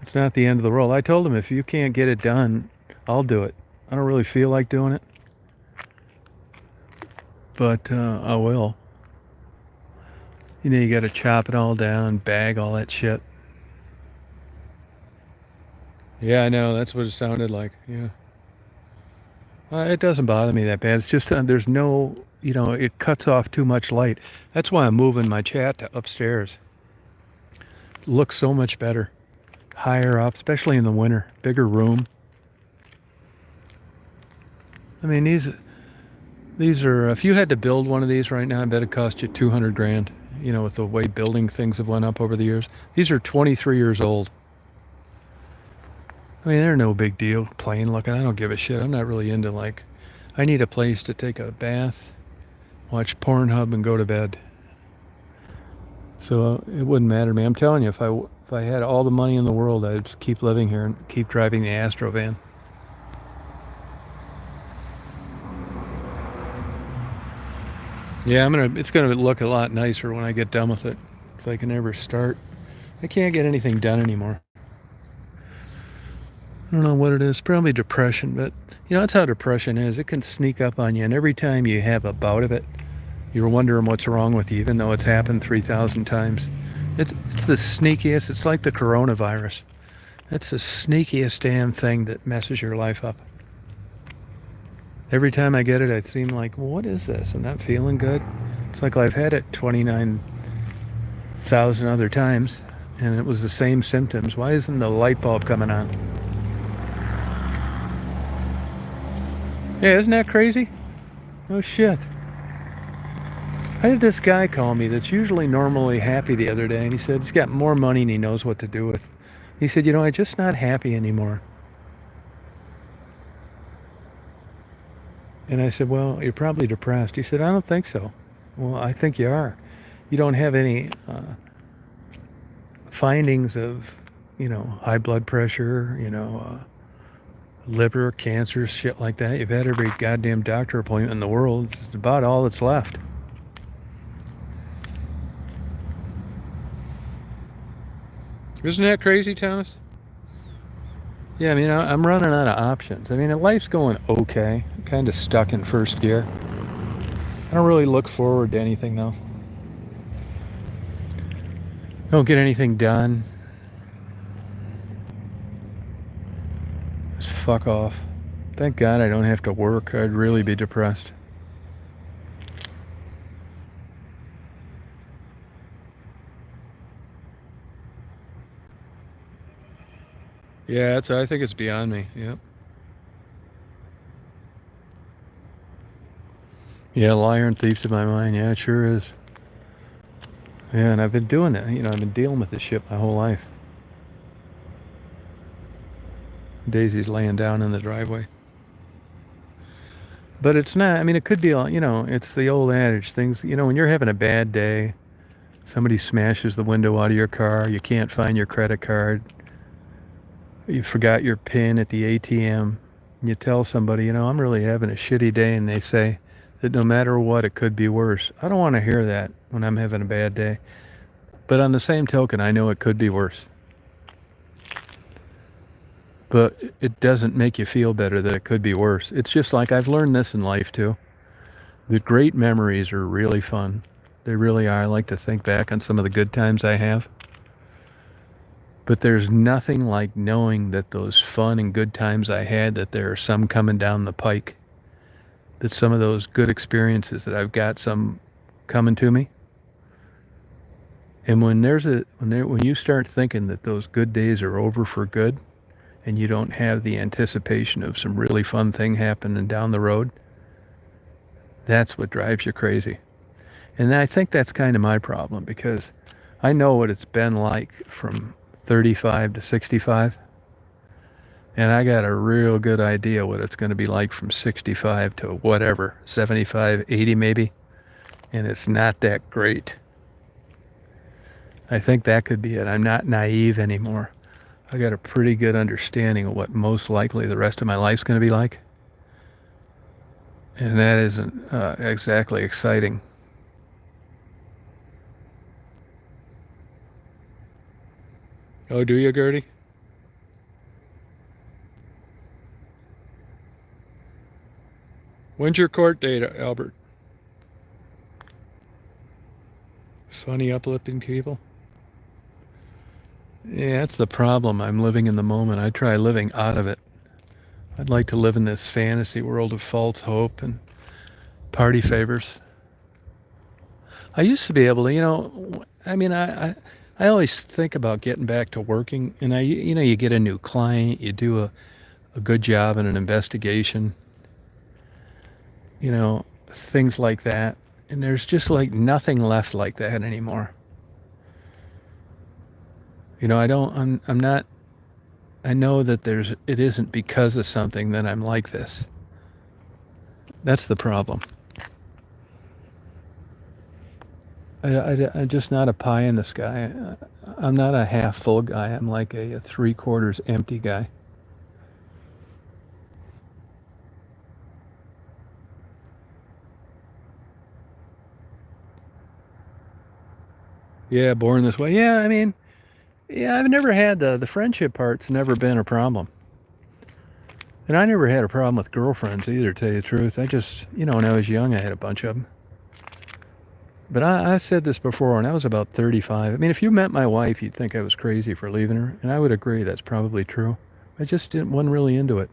it's not the end of the world. I told him, if you can't get it done, I'll do it. I don't really feel like doing it, but I will. You know, you got to chop it all down, bag all that shit. Yeah, I know. That's what it sounded like. Yeah. It doesn't bother me that bad. It's just there's no, it cuts off too much light. That's why I'm moving my chat to upstairs. It looks so much better. Higher up, especially in the winter. Bigger room. I mean, these are, if you had to build one of these right now, I bet it cost you 200 grand. You know, with the way building things have went up over the years. These are 23 years old. I mean, they're no big deal, plain looking. I don't give a shit. I'm not really into, like, I need a place to take a bath, watch Pornhub, and go to bed. So it wouldn't matter to me. I'm telling you, if I had all the money in the world, I'd just keep living here and keep driving the Astro van. Yeah, it's gonna look a lot nicer when I get done with it. If I can ever start. I can't get anything done anymore. I don't know what it is. Probably depression, but that's how depression is. It can sneak up on you, and every time you have a bout of it, you're wondering what's wrong with you, even though it's happened 3,000 times. It's the sneakiest. It's like the coronavirus. It's the sneakiest damn thing that messes your life up. Every time I get it, I seem like, well, what is this? I'm not feeling good. It's like I've had it 29,000 other times, and it was the same symptoms. Why isn't the light bulb coming on? Yeah, isn't that crazy? Oh, shit. I had this guy call me that's usually normally happy the other day, and he said he's got more money and he knows what to do with. He said, I'm just not happy anymore. And I said, well, you're probably depressed. He said, I don't think so. Well, I think you are. You don't have any findings of, high blood pressure, liver cancer, shit like that. You've had every goddamn doctor appointment in the world. It's about all that's left. Isn't that crazy, Thomas? Yeah, I mean, I'm running out of options. I mean, life's going okay. I'm kind of stuck in first gear. I don't really look forward to anything, though. Don't get anything done. Just fuck off. Thank God I don't have to work. I'd really be depressed. Yeah, I think it's beyond me. Yep. Yeah, liar and thief to my mind. Yeah, it sure is. Yeah, and I've been doing it. I've been dealing with this shit my whole life. Daisy's laying down in the driveway. But it's not, I mean, it could be, it's the old adage things, when you're having a bad day, somebody smashes the window out of your car, you can't find your credit card, you forgot your PIN at the ATM, and you tell somebody, I'm really having a shitty day, and they say that no matter what, it could be worse. I don't want to hear that when I'm having a bad day. But on the same token, I know it could be worse. But it doesn't make you feel better that it could be worse. It's just like I've learned this in life too. The great memories are really fun. They really are. I like to think back on some of the good times I have. But there's nothing like knowing that those fun and good times I had, that there are some coming down the pike. That some of those good experiences that I've got some coming to me. And when you start thinking that those good days are over for good, and you don't have the anticipation of some really fun thing happening down the road, that's what drives you crazy. And I think that's kind of my problem, because I know what it's been like from 35 to 65. And I got a real good idea what it's going to be like from 65 to whatever, 75, 80 maybe. And it's not that great. I think that could be it. I'm not naive anymore. I got a pretty good understanding of what most likely the rest of my life's going to be like. And that isn't exactly exciting. Oh, do you, Gertie? When's your court date, Albert? Funny, uplifting people. Yeah, that's the problem. I'm living in the moment. I try living out of it. I'd like to live in this fantasy world of false hope and party favors. I used to be able to, I mean, I always think about getting back to working, and you get a new client, you do a good job in an investigation, things like that. And there's just like nothing left like that anymore. I don't, I'm not, I know that it isn't because of something that I'm like this. That's the problem. I'm just not a pie in the sky. I'm not a half full guy. I'm like a three-quarters empty guy. Yeah, born this way. Yeah, I mean, yeah, I've never had the friendship part's never been a problem. And I never had a problem with girlfriends either, to tell you the truth. I just, when I was young, I had a bunch of them. But I said this before, when I was about 35. I mean, if you met my wife, you'd think I was crazy for leaving her. And I would agree, that's probably true. I just wasn't really into it.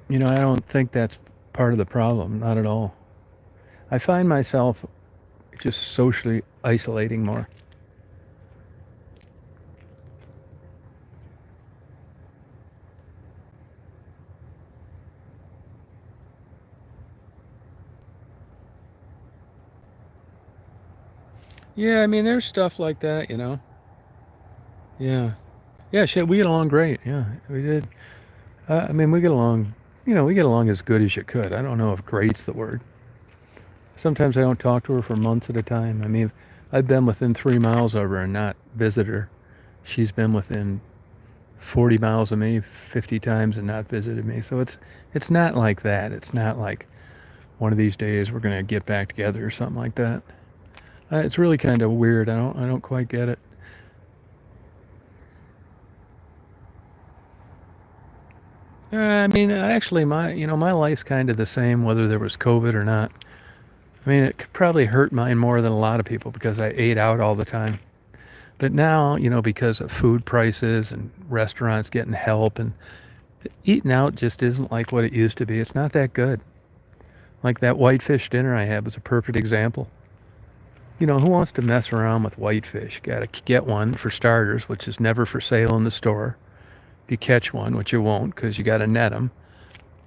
I don't think that's part of the problem, not at all. I find myself just socially isolating more. Yeah, I mean, there's stuff like that. Yeah. Yeah, shit, we get along great. Yeah, we did. I mean, we get along as good as you could. I don't know if great's the word. Sometimes I don't talk to her for months at a time. I mean, I've been within 3 miles of her and not visited her. She's been within 40 miles of me 50 times and not visited me. So it's not like that. It's not like one of these days we're going to get back together or something like that. It's really kind of weird. I don't quite get it. I mean, actually, my life's kind of the same whether there was COVID or not. I mean, it could probably hurt mine more than a lot of people because I ate out all the time. But now, because of food prices and restaurants getting help and eating out just isn't like what it used to be. It's not that good. Like that whitefish dinner I had was a perfect example. Who wants to mess around with whitefish? Got to get one for starters, which is never for sale in the store. If you catch one, which you won't because you got to net them,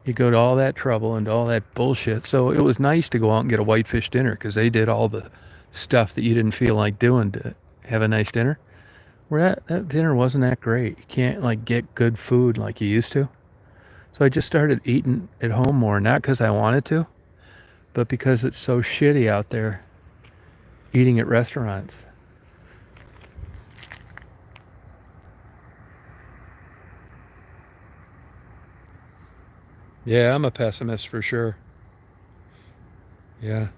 you go to all that trouble and all that bullshit. So it was nice to go out and get a whitefish dinner because they did all the stuff that you didn't feel like doing to have a nice dinner. Where that dinner wasn't that great. You can't like get good food like you used to. So I just started eating at home more, not because I wanted to, but because it's so shitty out there eating at restaurants. Yeah, I'm a pessimist for sure. Yeah.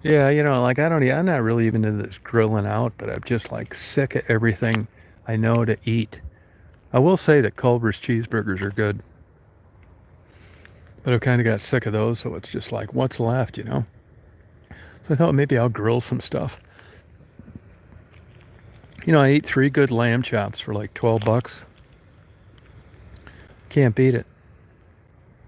Yeah, like I'm not really even into this grilling out, but I'm just like sick of everything I know to eat. I will say that Culver's cheeseburgers are good, but I've kind of got sick of those, so it's just like, what's left? So I thought maybe I'll grill some stuff. I ate 3 good lamb chops for like $12. Can't beat it.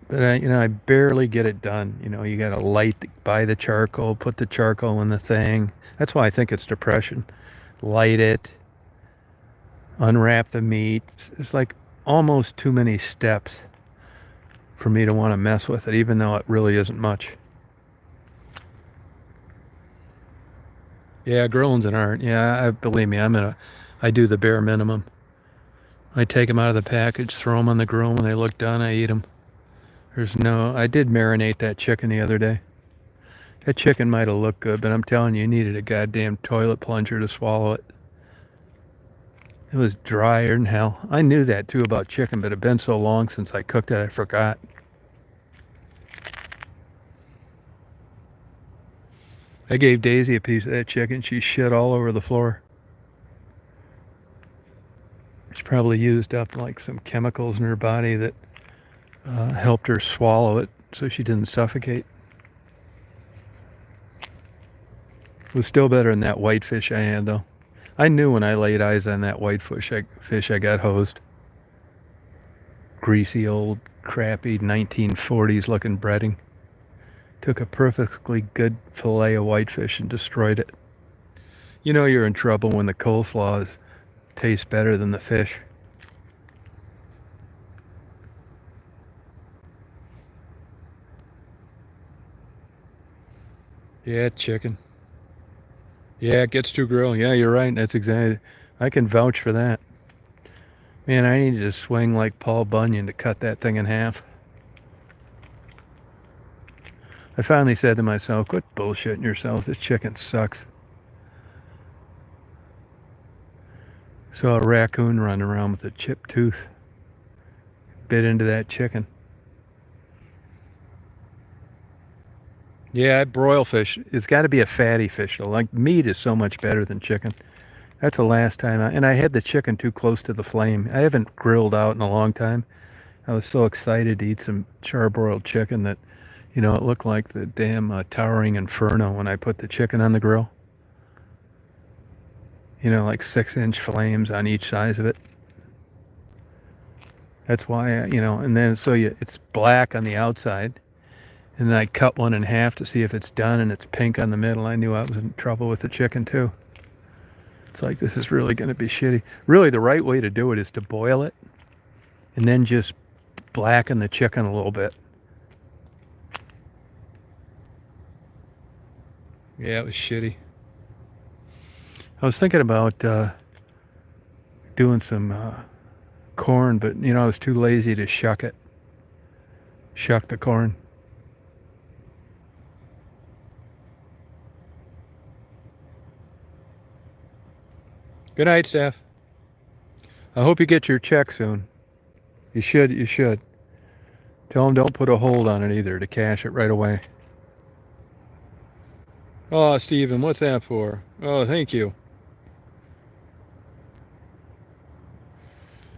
But I barely get it done. You got to buy the charcoal, put the charcoal in the thing. That's why I think it's depression. Light it, unwrap the meat. It's like almost too many steps for me to want to mess with it, even though it really isn't much. Yeah, grilling's an art. Yeah, believe me, I do the bare minimum. I take them out of the package, throw them on the grill. When they look done, I eat them. I did marinate that chicken the other day. That chicken might have looked good, but I'm telling you, you needed a goddamn toilet plunger to swallow it. It was drier than hell. I knew that too about chicken, but it had been so long since I cooked it, I forgot. I gave Daisy a piece of that chicken. She shit all over the floor. She probably used up like some chemicals in her body that helped her swallow it so she didn't suffocate. It was still better than that whitefish I had, though. I knew when I laid eyes on that whitefish I got hosed. Greasy old crappy 1940s looking breading. Took a perfectly good fillet of whitefish and destroyed it. You know you're in trouble when the coleslaw tastes better than the fish. Yeah, chicken. Yeah, it gets to grill. Yeah, you're right. That's exactly. I can vouch for that. Man, I needed to swing like Paul Bunyan to cut that thing in half. I finally said to myself, quit bullshitting yourself. This chicken sucks. Saw a raccoon running around with a chipped tooth. Bit into that chicken. Yeah, I broil fish. It's got to be a fatty fish, though. Like, meat is so much better than chicken. That's the last time. And I had the chicken too close to the flame. I haven't grilled out in a long time. I was so excited to eat some charbroiled chicken that, you know, it looked like the damn towering inferno when I put the chicken on the grill. You know, like 6-inch flames on each side of it. That's why, you know, and then so it's black on the outside. And then I cut one in half to see if it's done, and it's pink on the middle. I knew I was in trouble with the chicken too. It's like, this is really going to be shitty. Really, the right way to do it is to boil it and then just blacken the chicken a little bit. Yeah, it was shitty. I was thinking about doing some corn, but, you know, I was too lazy to shuck it. Shuck the corn. Good night, Steph. I hope you get your check soon. You should. Tell them don't put a hold on it either, to cash it right away. Oh, Steven, what's that for? Oh, thank you.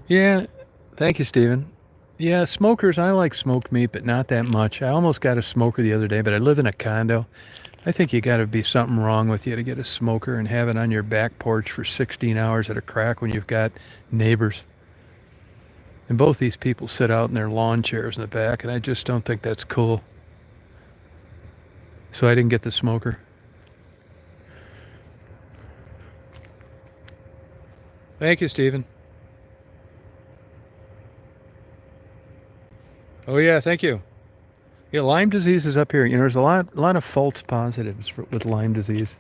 Yeah, thank you, Steven. Yeah, smokers, I like smoked meat, but not that much. I almost got a smoker the other day, but I live in a condo. I think you got to be something wrong with you to get a smoker and have it on your back porch for 16 hours at a crack when you've got neighbors. And both these people sit out in their lawn chairs in the back, and I just don't think that's cool. So I didn't get the smoker. Thank you, Stephen. Oh yeah, thank you. Yeah, Lyme disease is up here. You know, there's a lot of false positives with Lyme disease.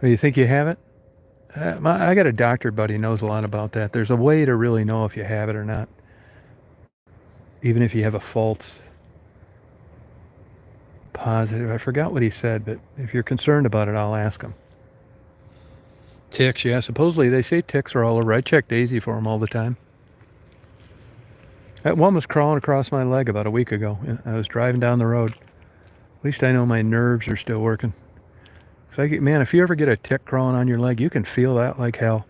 Oh, you think you have it? I got a doctor buddy who knows a lot about that. There's a way to really know if you have it or not, even if you have a false positive. I forgot what he said, but if you're concerned about it, I'll ask him. Ticks, yeah. Supposedly they say ticks are all over. I check Daisy for them all the time. That one was crawling across my leg about a week ago. I was driving down the road. At least I know my nerves are still working. So man, if you ever get a tick crawling on your leg, you can feel that like hell.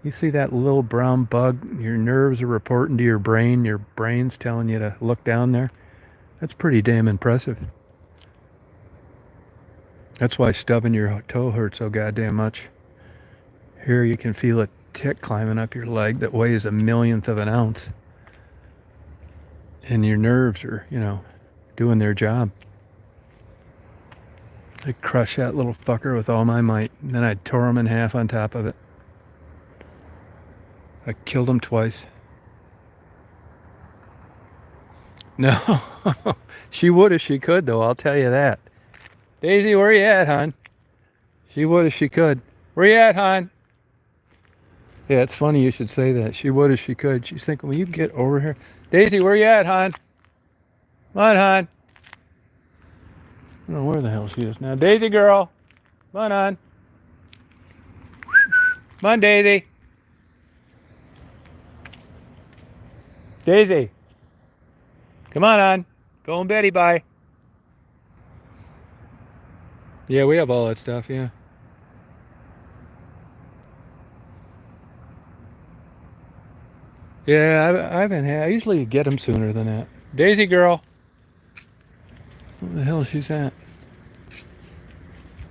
You see that little brown bug, your nerves are reporting to your brain's telling you to look down there. That's pretty damn impressive. That's why stubbing your toe hurts so goddamn much. Here you can feel a tick climbing up your leg that weighs a millionth of an ounce. And your nerves are, you know, doing their job. I crushed that little fucker with all my might, and then I tore him in half on top of it. I killed him twice. No, she would if she could, though, I'll tell you that. Daisy, where you at, hon? She would if she could. Where you at, hon? Yeah, it's funny you should say that. She would if she could. She's thinking, will you get over here? Daisy, where you at, hon? Come on, hon. I don't know where the hell she is now. Daisy girl. Come on, hon. Come on, Daisy. Daisy, come on. Go in Betty, bye. Yeah, we have all that stuff, yeah. Yeah, I haven't had. I usually get them sooner than that. Daisy girl. Where the hell is she's at?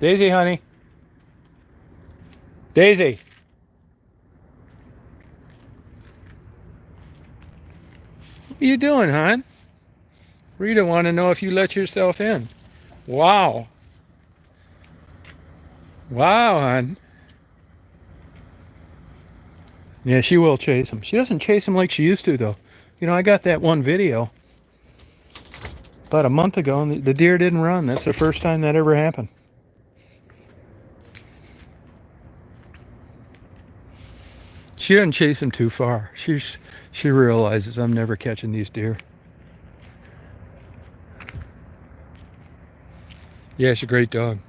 Daisy, honey. Daisy. What are you doing, hon? Rita want to know if you let yourself in. Wow. Wow, hon. Yeah, she will chase him. She doesn't chase him like she used to, though. You know, I got that one video about a month ago, and the deer didn't run. That's the first time that ever happened. She doesn't chase him too far. She realizes I'm never catching these deer. Yeah, she's a great dog.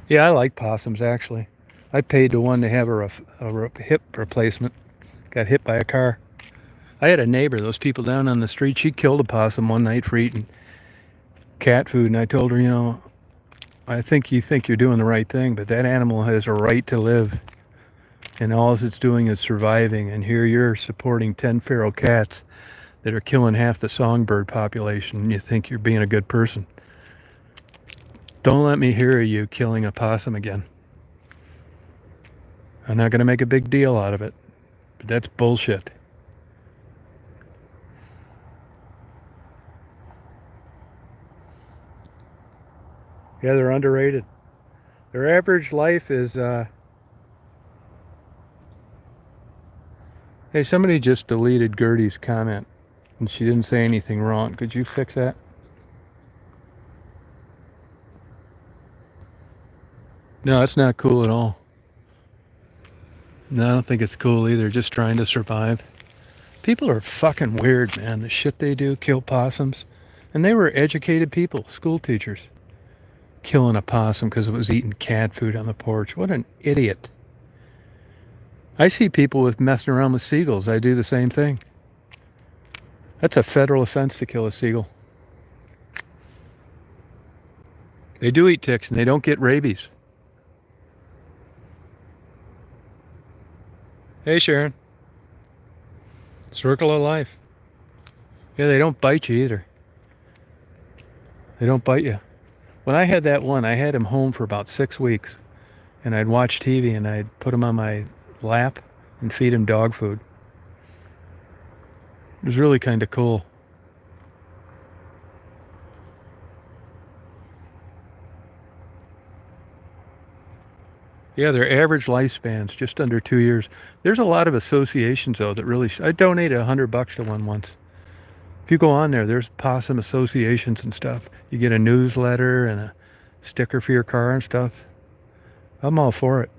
Yeah, I like possums, actually. I paid the one to have a hip replacement. Got hit by a car. I had a neighbor, those people down on the street, she killed a possum one night for eating cat food, and I told her, you know, I think you think you're doing the right thing, but that animal has a right to live, and all it's doing is surviving, and here you're supporting 10 feral cats that are killing half the songbird population, and you think you're being a good person. Don't let me hear you killing a possum again. I'm not going to make a big deal out of it, but that's bullshit. Yeah, they're underrated. Their average life is, hey, somebody just deleted Gertie's comment, and she didn't say anything wrong. Could you fix that? No, it's not cool at all. No, I don't think it's cool either. Just trying to survive. People are fucking weird, man. The shit they do, kill possums. And they were educated people, school teachers. Killing a possum because it was eating cat food on the porch. What an idiot. I see people with messing around with seagulls. I do the same thing. That's a federal offense to kill a seagull. They do eat ticks and they don't get rabies. Hey, Sharon. Circle of life. Yeah, they don't bite you either. They don't bite you. When I had that one, I had him home for about 6 weeks, and I'd watch TV and I'd put him on my lap and feed him dog food. It was really kind of cool. Yeah, their average lifespan's just under 2 years. There's a lot of associations though that really. I donated $100 to one once. If you go on there, there's possum associations and stuff. You get a newsletter and a sticker for your car and stuff. I'm all for it.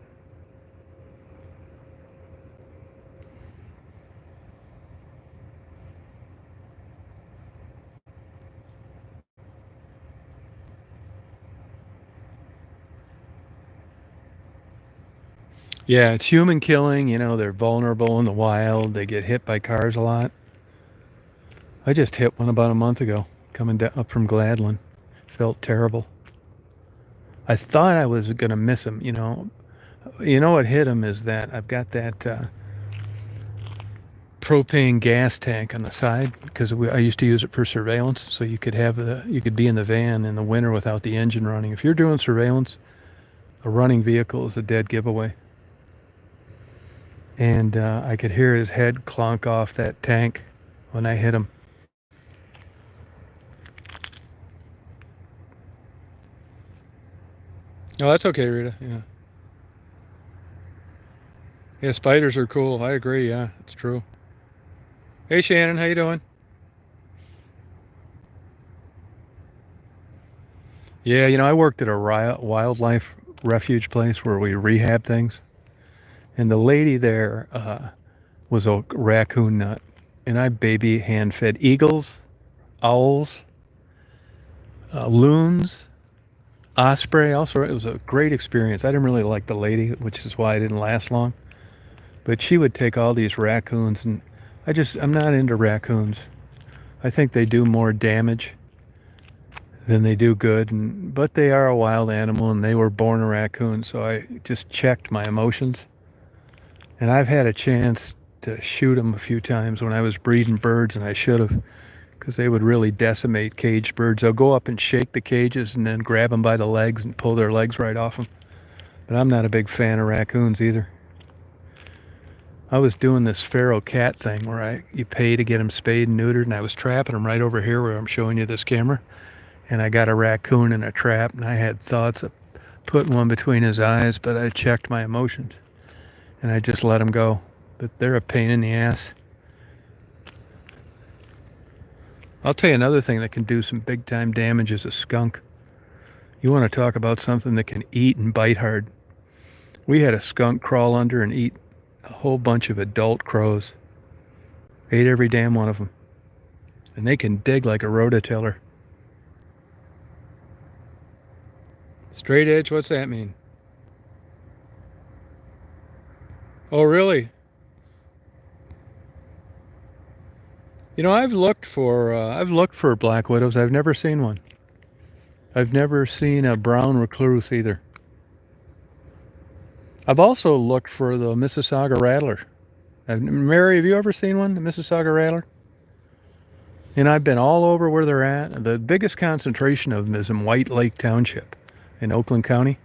Yeah, it's human killing. You know, they're vulnerable in the wild. They get hit by cars a lot. I just hit one about a month ago, coming down up from Gladwin. Felt terrible. I thought I was gonna miss him. You know what hit him is that I've got that propane gas tank on the side because I used to use it for surveillance. So you could be in the van in the winter without the engine running. If you're doing surveillance, a running vehicle is a dead giveaway. And I could hear his head clunk off that tank when I hit him. Oh, that's okay, Rita. Yeah. Yeah, spiders are cool. I agree. Yeah, it's true. Hey, Shannon, how you doing? Yeah, I worked at a wildlife refuge place where we rehab things, and the lady there was a raccoon nut, and I baby hand fed eagles, owls, loons, osprey. Also, it was a great experience. I didn't really like the lady, which is why I didn't last long. But she would take all these raccoons, and I'm not into raccoons. I think they do more damage than they do good, but they are a wild animal, and they were born a raccoon, so I just checked my emotions. And I've had a chance to shoot them a few times when I was breeding birds, and I should have, because they would really decimate caged birds. They'll go up and shake the cages and then grab them by the legs and pull their legs right off them. But I'm not a big fan of raccoons either. I was doing this feral cat thing where you pay to get them spayed and neutered, and I was trapping them right over here where I'm showing you this camera. And I got a raccoon in a trap, and I had thoughts of putting one between his eyes, but I checked my emotions, and I just let him go. But they're a pain in the ass. I'll tell you another thing that can do some big time damage is a skunk. You want to talk about something that can eat and bite hard. We had a skunk crawl under and eat a whole bunch of adult crows. Ate every damn one of them. And they can dig like a rototiller. Straight edge, what's that mean? Oh, really? You know, I've looked for black widows. I've never seen one. I've never seen a brown recluse either. I've also looked for the Mississauga rattler. Mary, have you ever seen one, the Mississauga rattler? And I've been all over where they're at. The biggest concentration of them is in White Lake Township in Oakland County.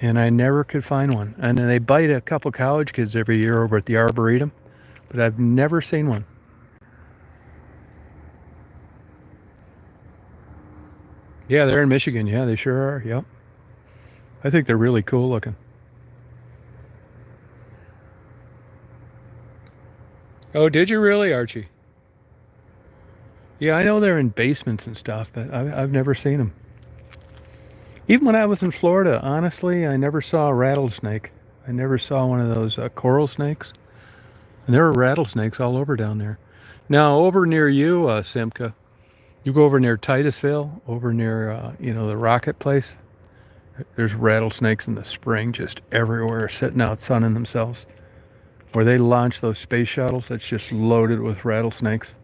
And I never could find one. And they bite a couple college kids every year over at the Arboretum, but I've never seen one. Yeah, they're in Michigan. Yeah, they sure are. Yep. I think they're really cool looking. Oh, did you really, Archie? Yeah, I know they're in basements and stuff, but I've never seen them. Even when I was in Florida, honestly, I never saw a rattlesnake. I never saw one of those coral snakes. And there are rattlesnakes all over down there. Now, over near you, Simca, you go over near Titusville, over near, the rocket place. There's rattlesnakes in the spring just everywhere, sitting out sunning themselves. Where they launch those space shuttles, that's just loaded with rattlesnakes.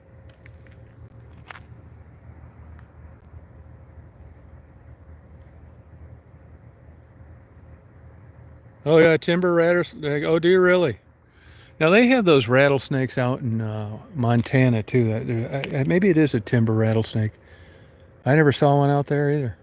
Oh yeah, timber rattlesnake. Oh, do you really? Now they have those rattlesnakes out in Montana too. Maybe it is a timber rattlesnake. I never saw one out there either.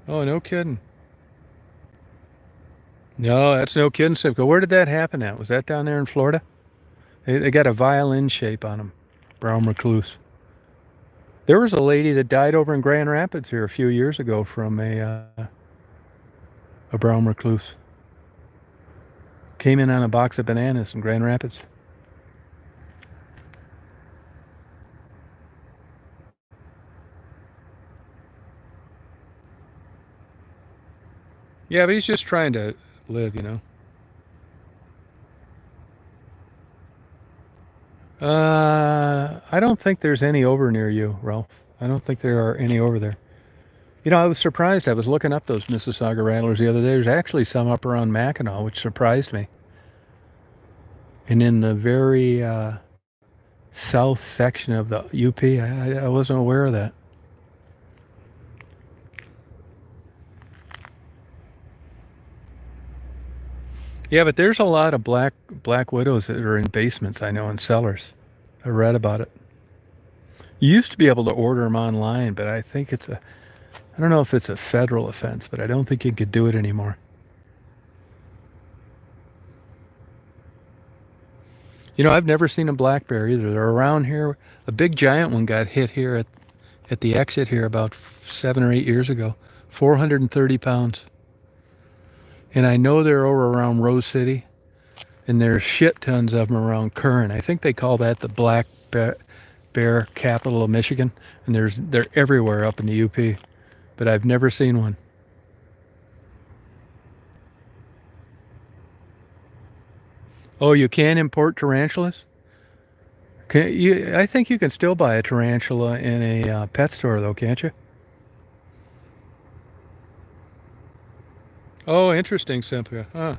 Oh, no kidding. No, that's no kidding, Simcoe. Where did that happen at? Was that down there in Florida? They got a violin shape on them. Brown recluse. There was a lady that died over in Grand Rapids here a few years ago from a brown recluse. Came in on a box of bananas in Grand Rapids. Yeah, but he's just trying to live, I don't think there's any over near you, Ralph. I don't think there are any over there. I was surprised. I was looking up those Mississauga rattlers the other day. There's actually some up around Mackinac, which surprised me. And in the very south section of the UP, I wasn't aware of that. Yeah, but there's a lot of black widows that are in basements, I know, in cellars. I read about it. You used to be able to order them online, but I think I don't know if it's a federal offense, but I don't think you could do it anymore. I've never seen a black bear either. They're around here. A big giant one got hit here at the exit here about 7 or 8 years ago. 430 pounds. And I know they're over around Rose City, and there's shit tons of them around Kern. I think they call that the black bear capital of Michigan, and they're everywhere up in the UP, but I've never seen one. Oh, you can import tarantulas? I think you can still buy a tarantula in a pet store, though, can't you? Oh, interesting, Cynthia. Huh.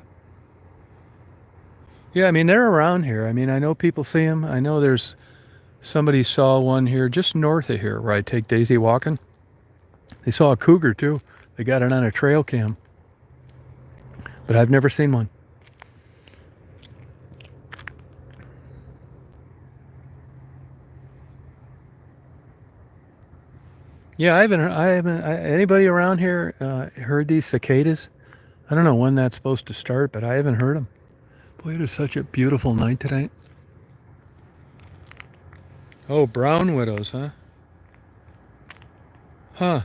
Yeah, I mean, they're around here. I mean, I know people see them. I know there's somebody saw one here just north of here where I take Daisy walking. They saw a cougar, too. They got it on a trail cam, but I've never seen one. Yeah, anybody around here heard these cicadas? I don't know when that's supposed to start, but I haven't heard them. Boy, it is such a beautiful night tonight. Oh, brown widows, huh? Huh.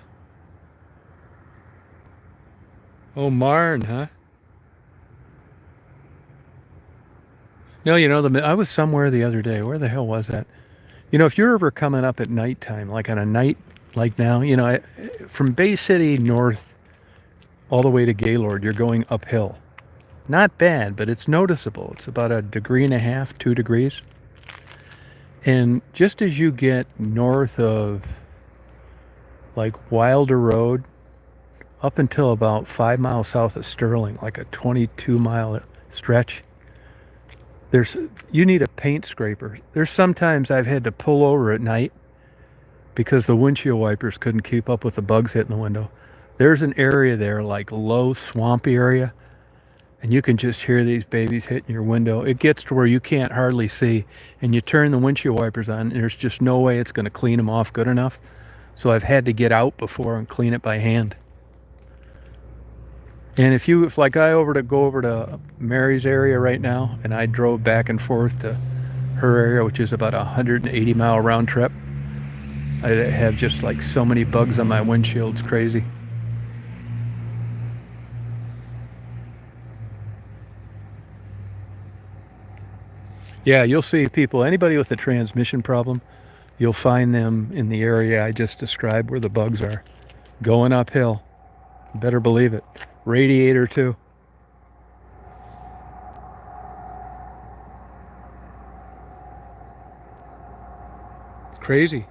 Oh, marn, huh? No, I was somewhere the other day. Where the hell was that? If you're ever coming up at nighttime, like on a night like now, from Bay City north all the way to Gaylord, you're going uphill. Not bad, but it's noticeable. It's about a degree and a half, 2 degrees. And just as you get north of like Wilder Road, up until about 5 miles south of Sterling, like a 22-mile stretch, there's you need a paint scraper. There's sometimes I've had to pull over at night because the windshield wipers couldn't keep up with the bugs hitting the window. There's an area there, like low swampy area, and you can just hear these babies hitting your window. It gets to where you can't hardly see, and you turn the windshield wipers on, and there's just no way it's going to clean them off good enough. So I've had to get out before and clean it by hand. And if like I go over to Mary's area right now, and I drove back and forth to her area, which is about a 180-mile round trip, I have just like so many bugs on my windshield. It's crazy. Yeah, you'll see people, anybody with a transmission problem, you'll find them in the area I just described where the bugs are. Going uphill. Better believe it. Radiator too. Crazy.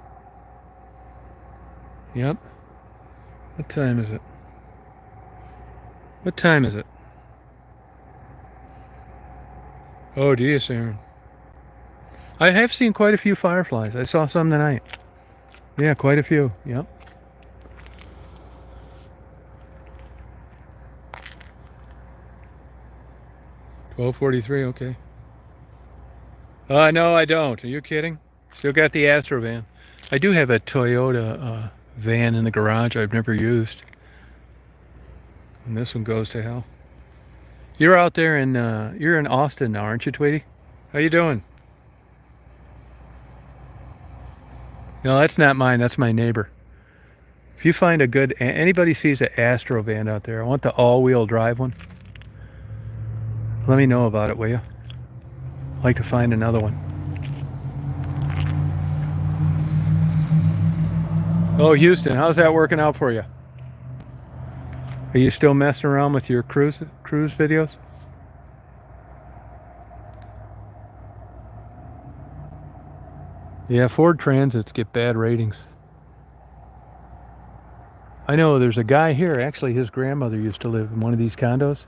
Yep. What time is it? What time is it? Oh, geez, Aaron. I have seen quite a few fireflies. I saw some tonight. Yeah, quite a few. Yep. 12:43. Okay. No, I don't. Are you kidding? Still got the Astro van. I do have a Toyota van in the garage I've never used. And this one goes to hell. You're out there you're in Austin now, aren't you, Tweety? How you doing? No, that's not mine. That's my neighbor. If you find anybody sees an Astro van out there, I want the all-wheel drive one. Let me know about it, will you? I'd like to find another one. Oh, Houston, how's that working out for you? Are you still messing around with your cruise videos? Yeah, Ford Transits get bad ratings. I know there's a guy here, actually his grandmother used to live in one of these condos.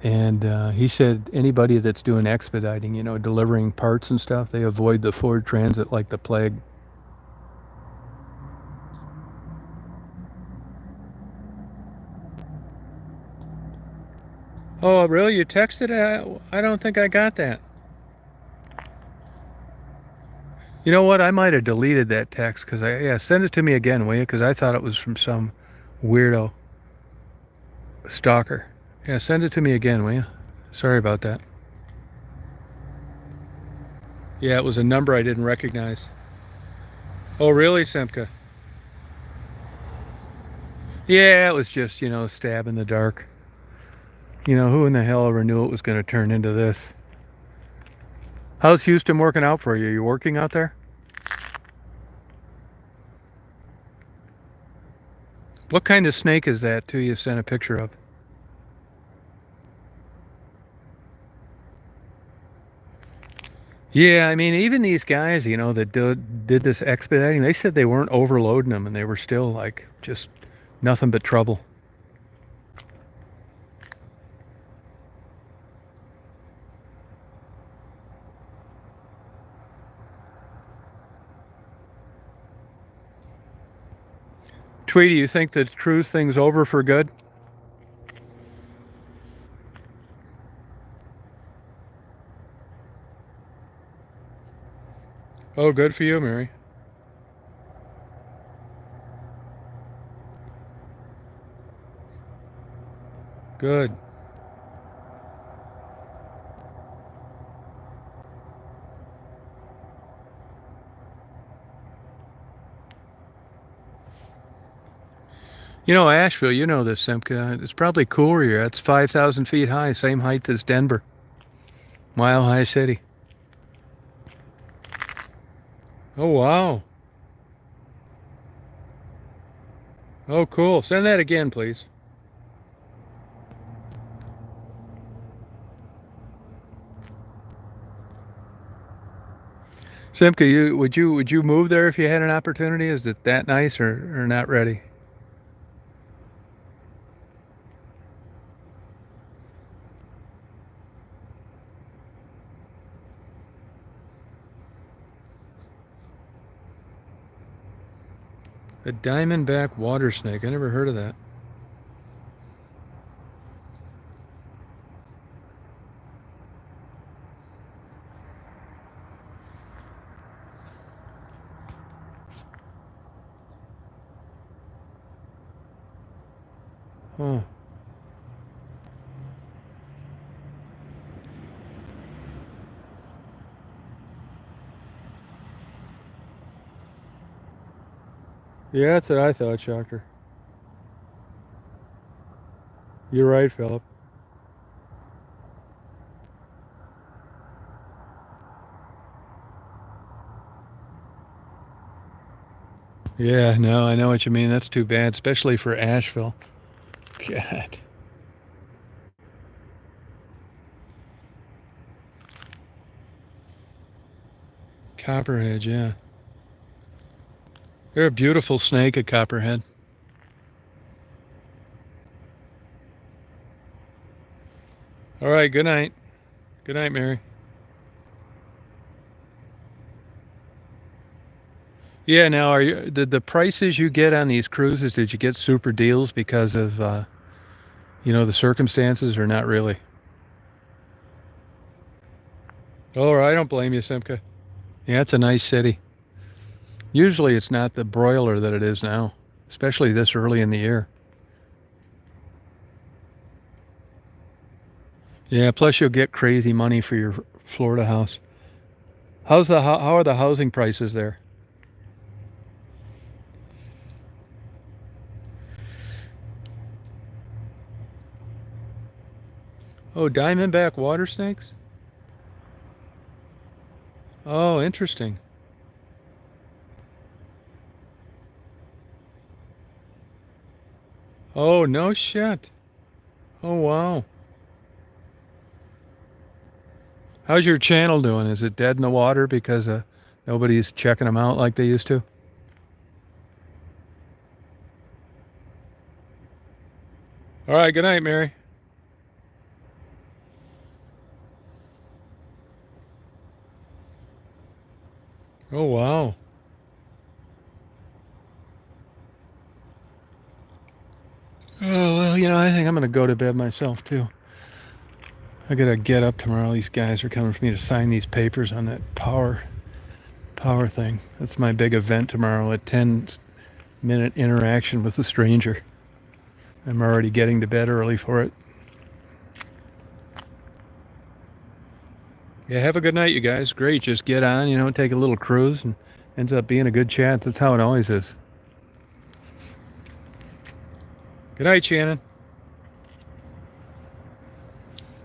And he said anybody that's doing expediting, delivering parts and stuff, they avoid the Ford Transit like the plague. Oh, really? You texted it? I don't think I got that. You know what? I might have deleted that text because send it to me again, will you? Because I thought it was from some weirdo stalker. Yeah, send it to me again, will you? Sorry about that. Yeah, it was a number I didn't recognize. Oh, really, Semka? Yeah, it was just, stab in the dark. Who in the hell ever knew it was going to turn into this? How's Houston working out for you? You working out there? What kind of snake is that, too, you sent a picture of? Yeah, I mean, even these guys, you know, that did this expediting, they said they weren't overloading them and they were still like just nothing but trouble. Tweety, you think the cruise thing's over for good? Oh, good for you, Mary. Good. You know, Asheville, you know this, Simca. It's probably cooler here. It's 5,000 feet high, same height as Denver. Mile High City. Oh, wow. Oh, cool. Send that again, please. Simca, would you move there if you had an opportunity? Is it that nice or not ready? A diamondback water snake. I never heard of that. Oh. Yeah, that's what I thought, Shocker. You're right, Philip. Yeah, no, I know what you mean. That's too bad, especially for Asheville. God. Copperhead, yeah. They're a beautiful snake, a copperhead. All right, good night. Good night, Mary. Yeah, now are you the prices you get on these cruises? Did you get super deals because of the circumstances, or not really? Oh, I don't blame you, Simca. Yeah, it's a nice city. Usually, it's not the broiler that it is now, especially this early in the year. Yeah, plus you'll get crazy money for your Florida house. How are the housing prices there? Oh, diamondback water snakes? Oh, interesting. Oh, no shit. Oh, wow. How's your channel doing? Is it dead in the water because nobody's checking them out like they used to? All right, good night, Mary. Oh, wow. Oh, well, I think I'm going to go to bed myself, too. I got to get up tomorrow. These guys are coming for me to sign these papers on that power thing. That's my big event tomorrow, a 10-minute interaction with a stranger. I'm already getting to bed early for it. Yeah, have a good night, you guys. Great. Just get on, take a little cruise, and ends up being a good chat. That's how it always is. Good night, Shannon.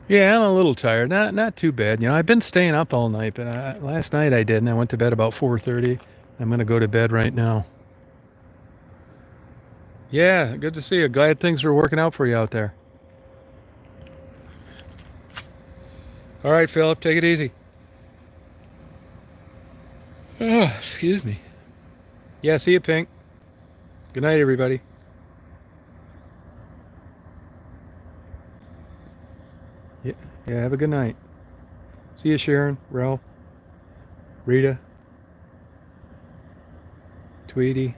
Yeah, I'm a little tired. Not too bad. I've been staying up all night, but last night I didn't. I went to bed about 4:30. I'm gonna go to bed right now. Yeah, good to see you. Glad things are working out for you out there. All right, Philip, take it easy. Oh, excuse me. Yeah, see you, Pink. Good night, everybody. Yeah, yeah, have a good night. See you, Sharon, Ralph, Rita, Tweety.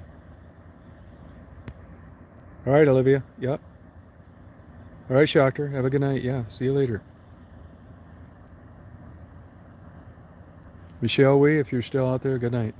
All right, Olivia. Yep. All right, Shocker. Have a good night. Yeah, see you later. Michelle Wee, if you're still out there, good night.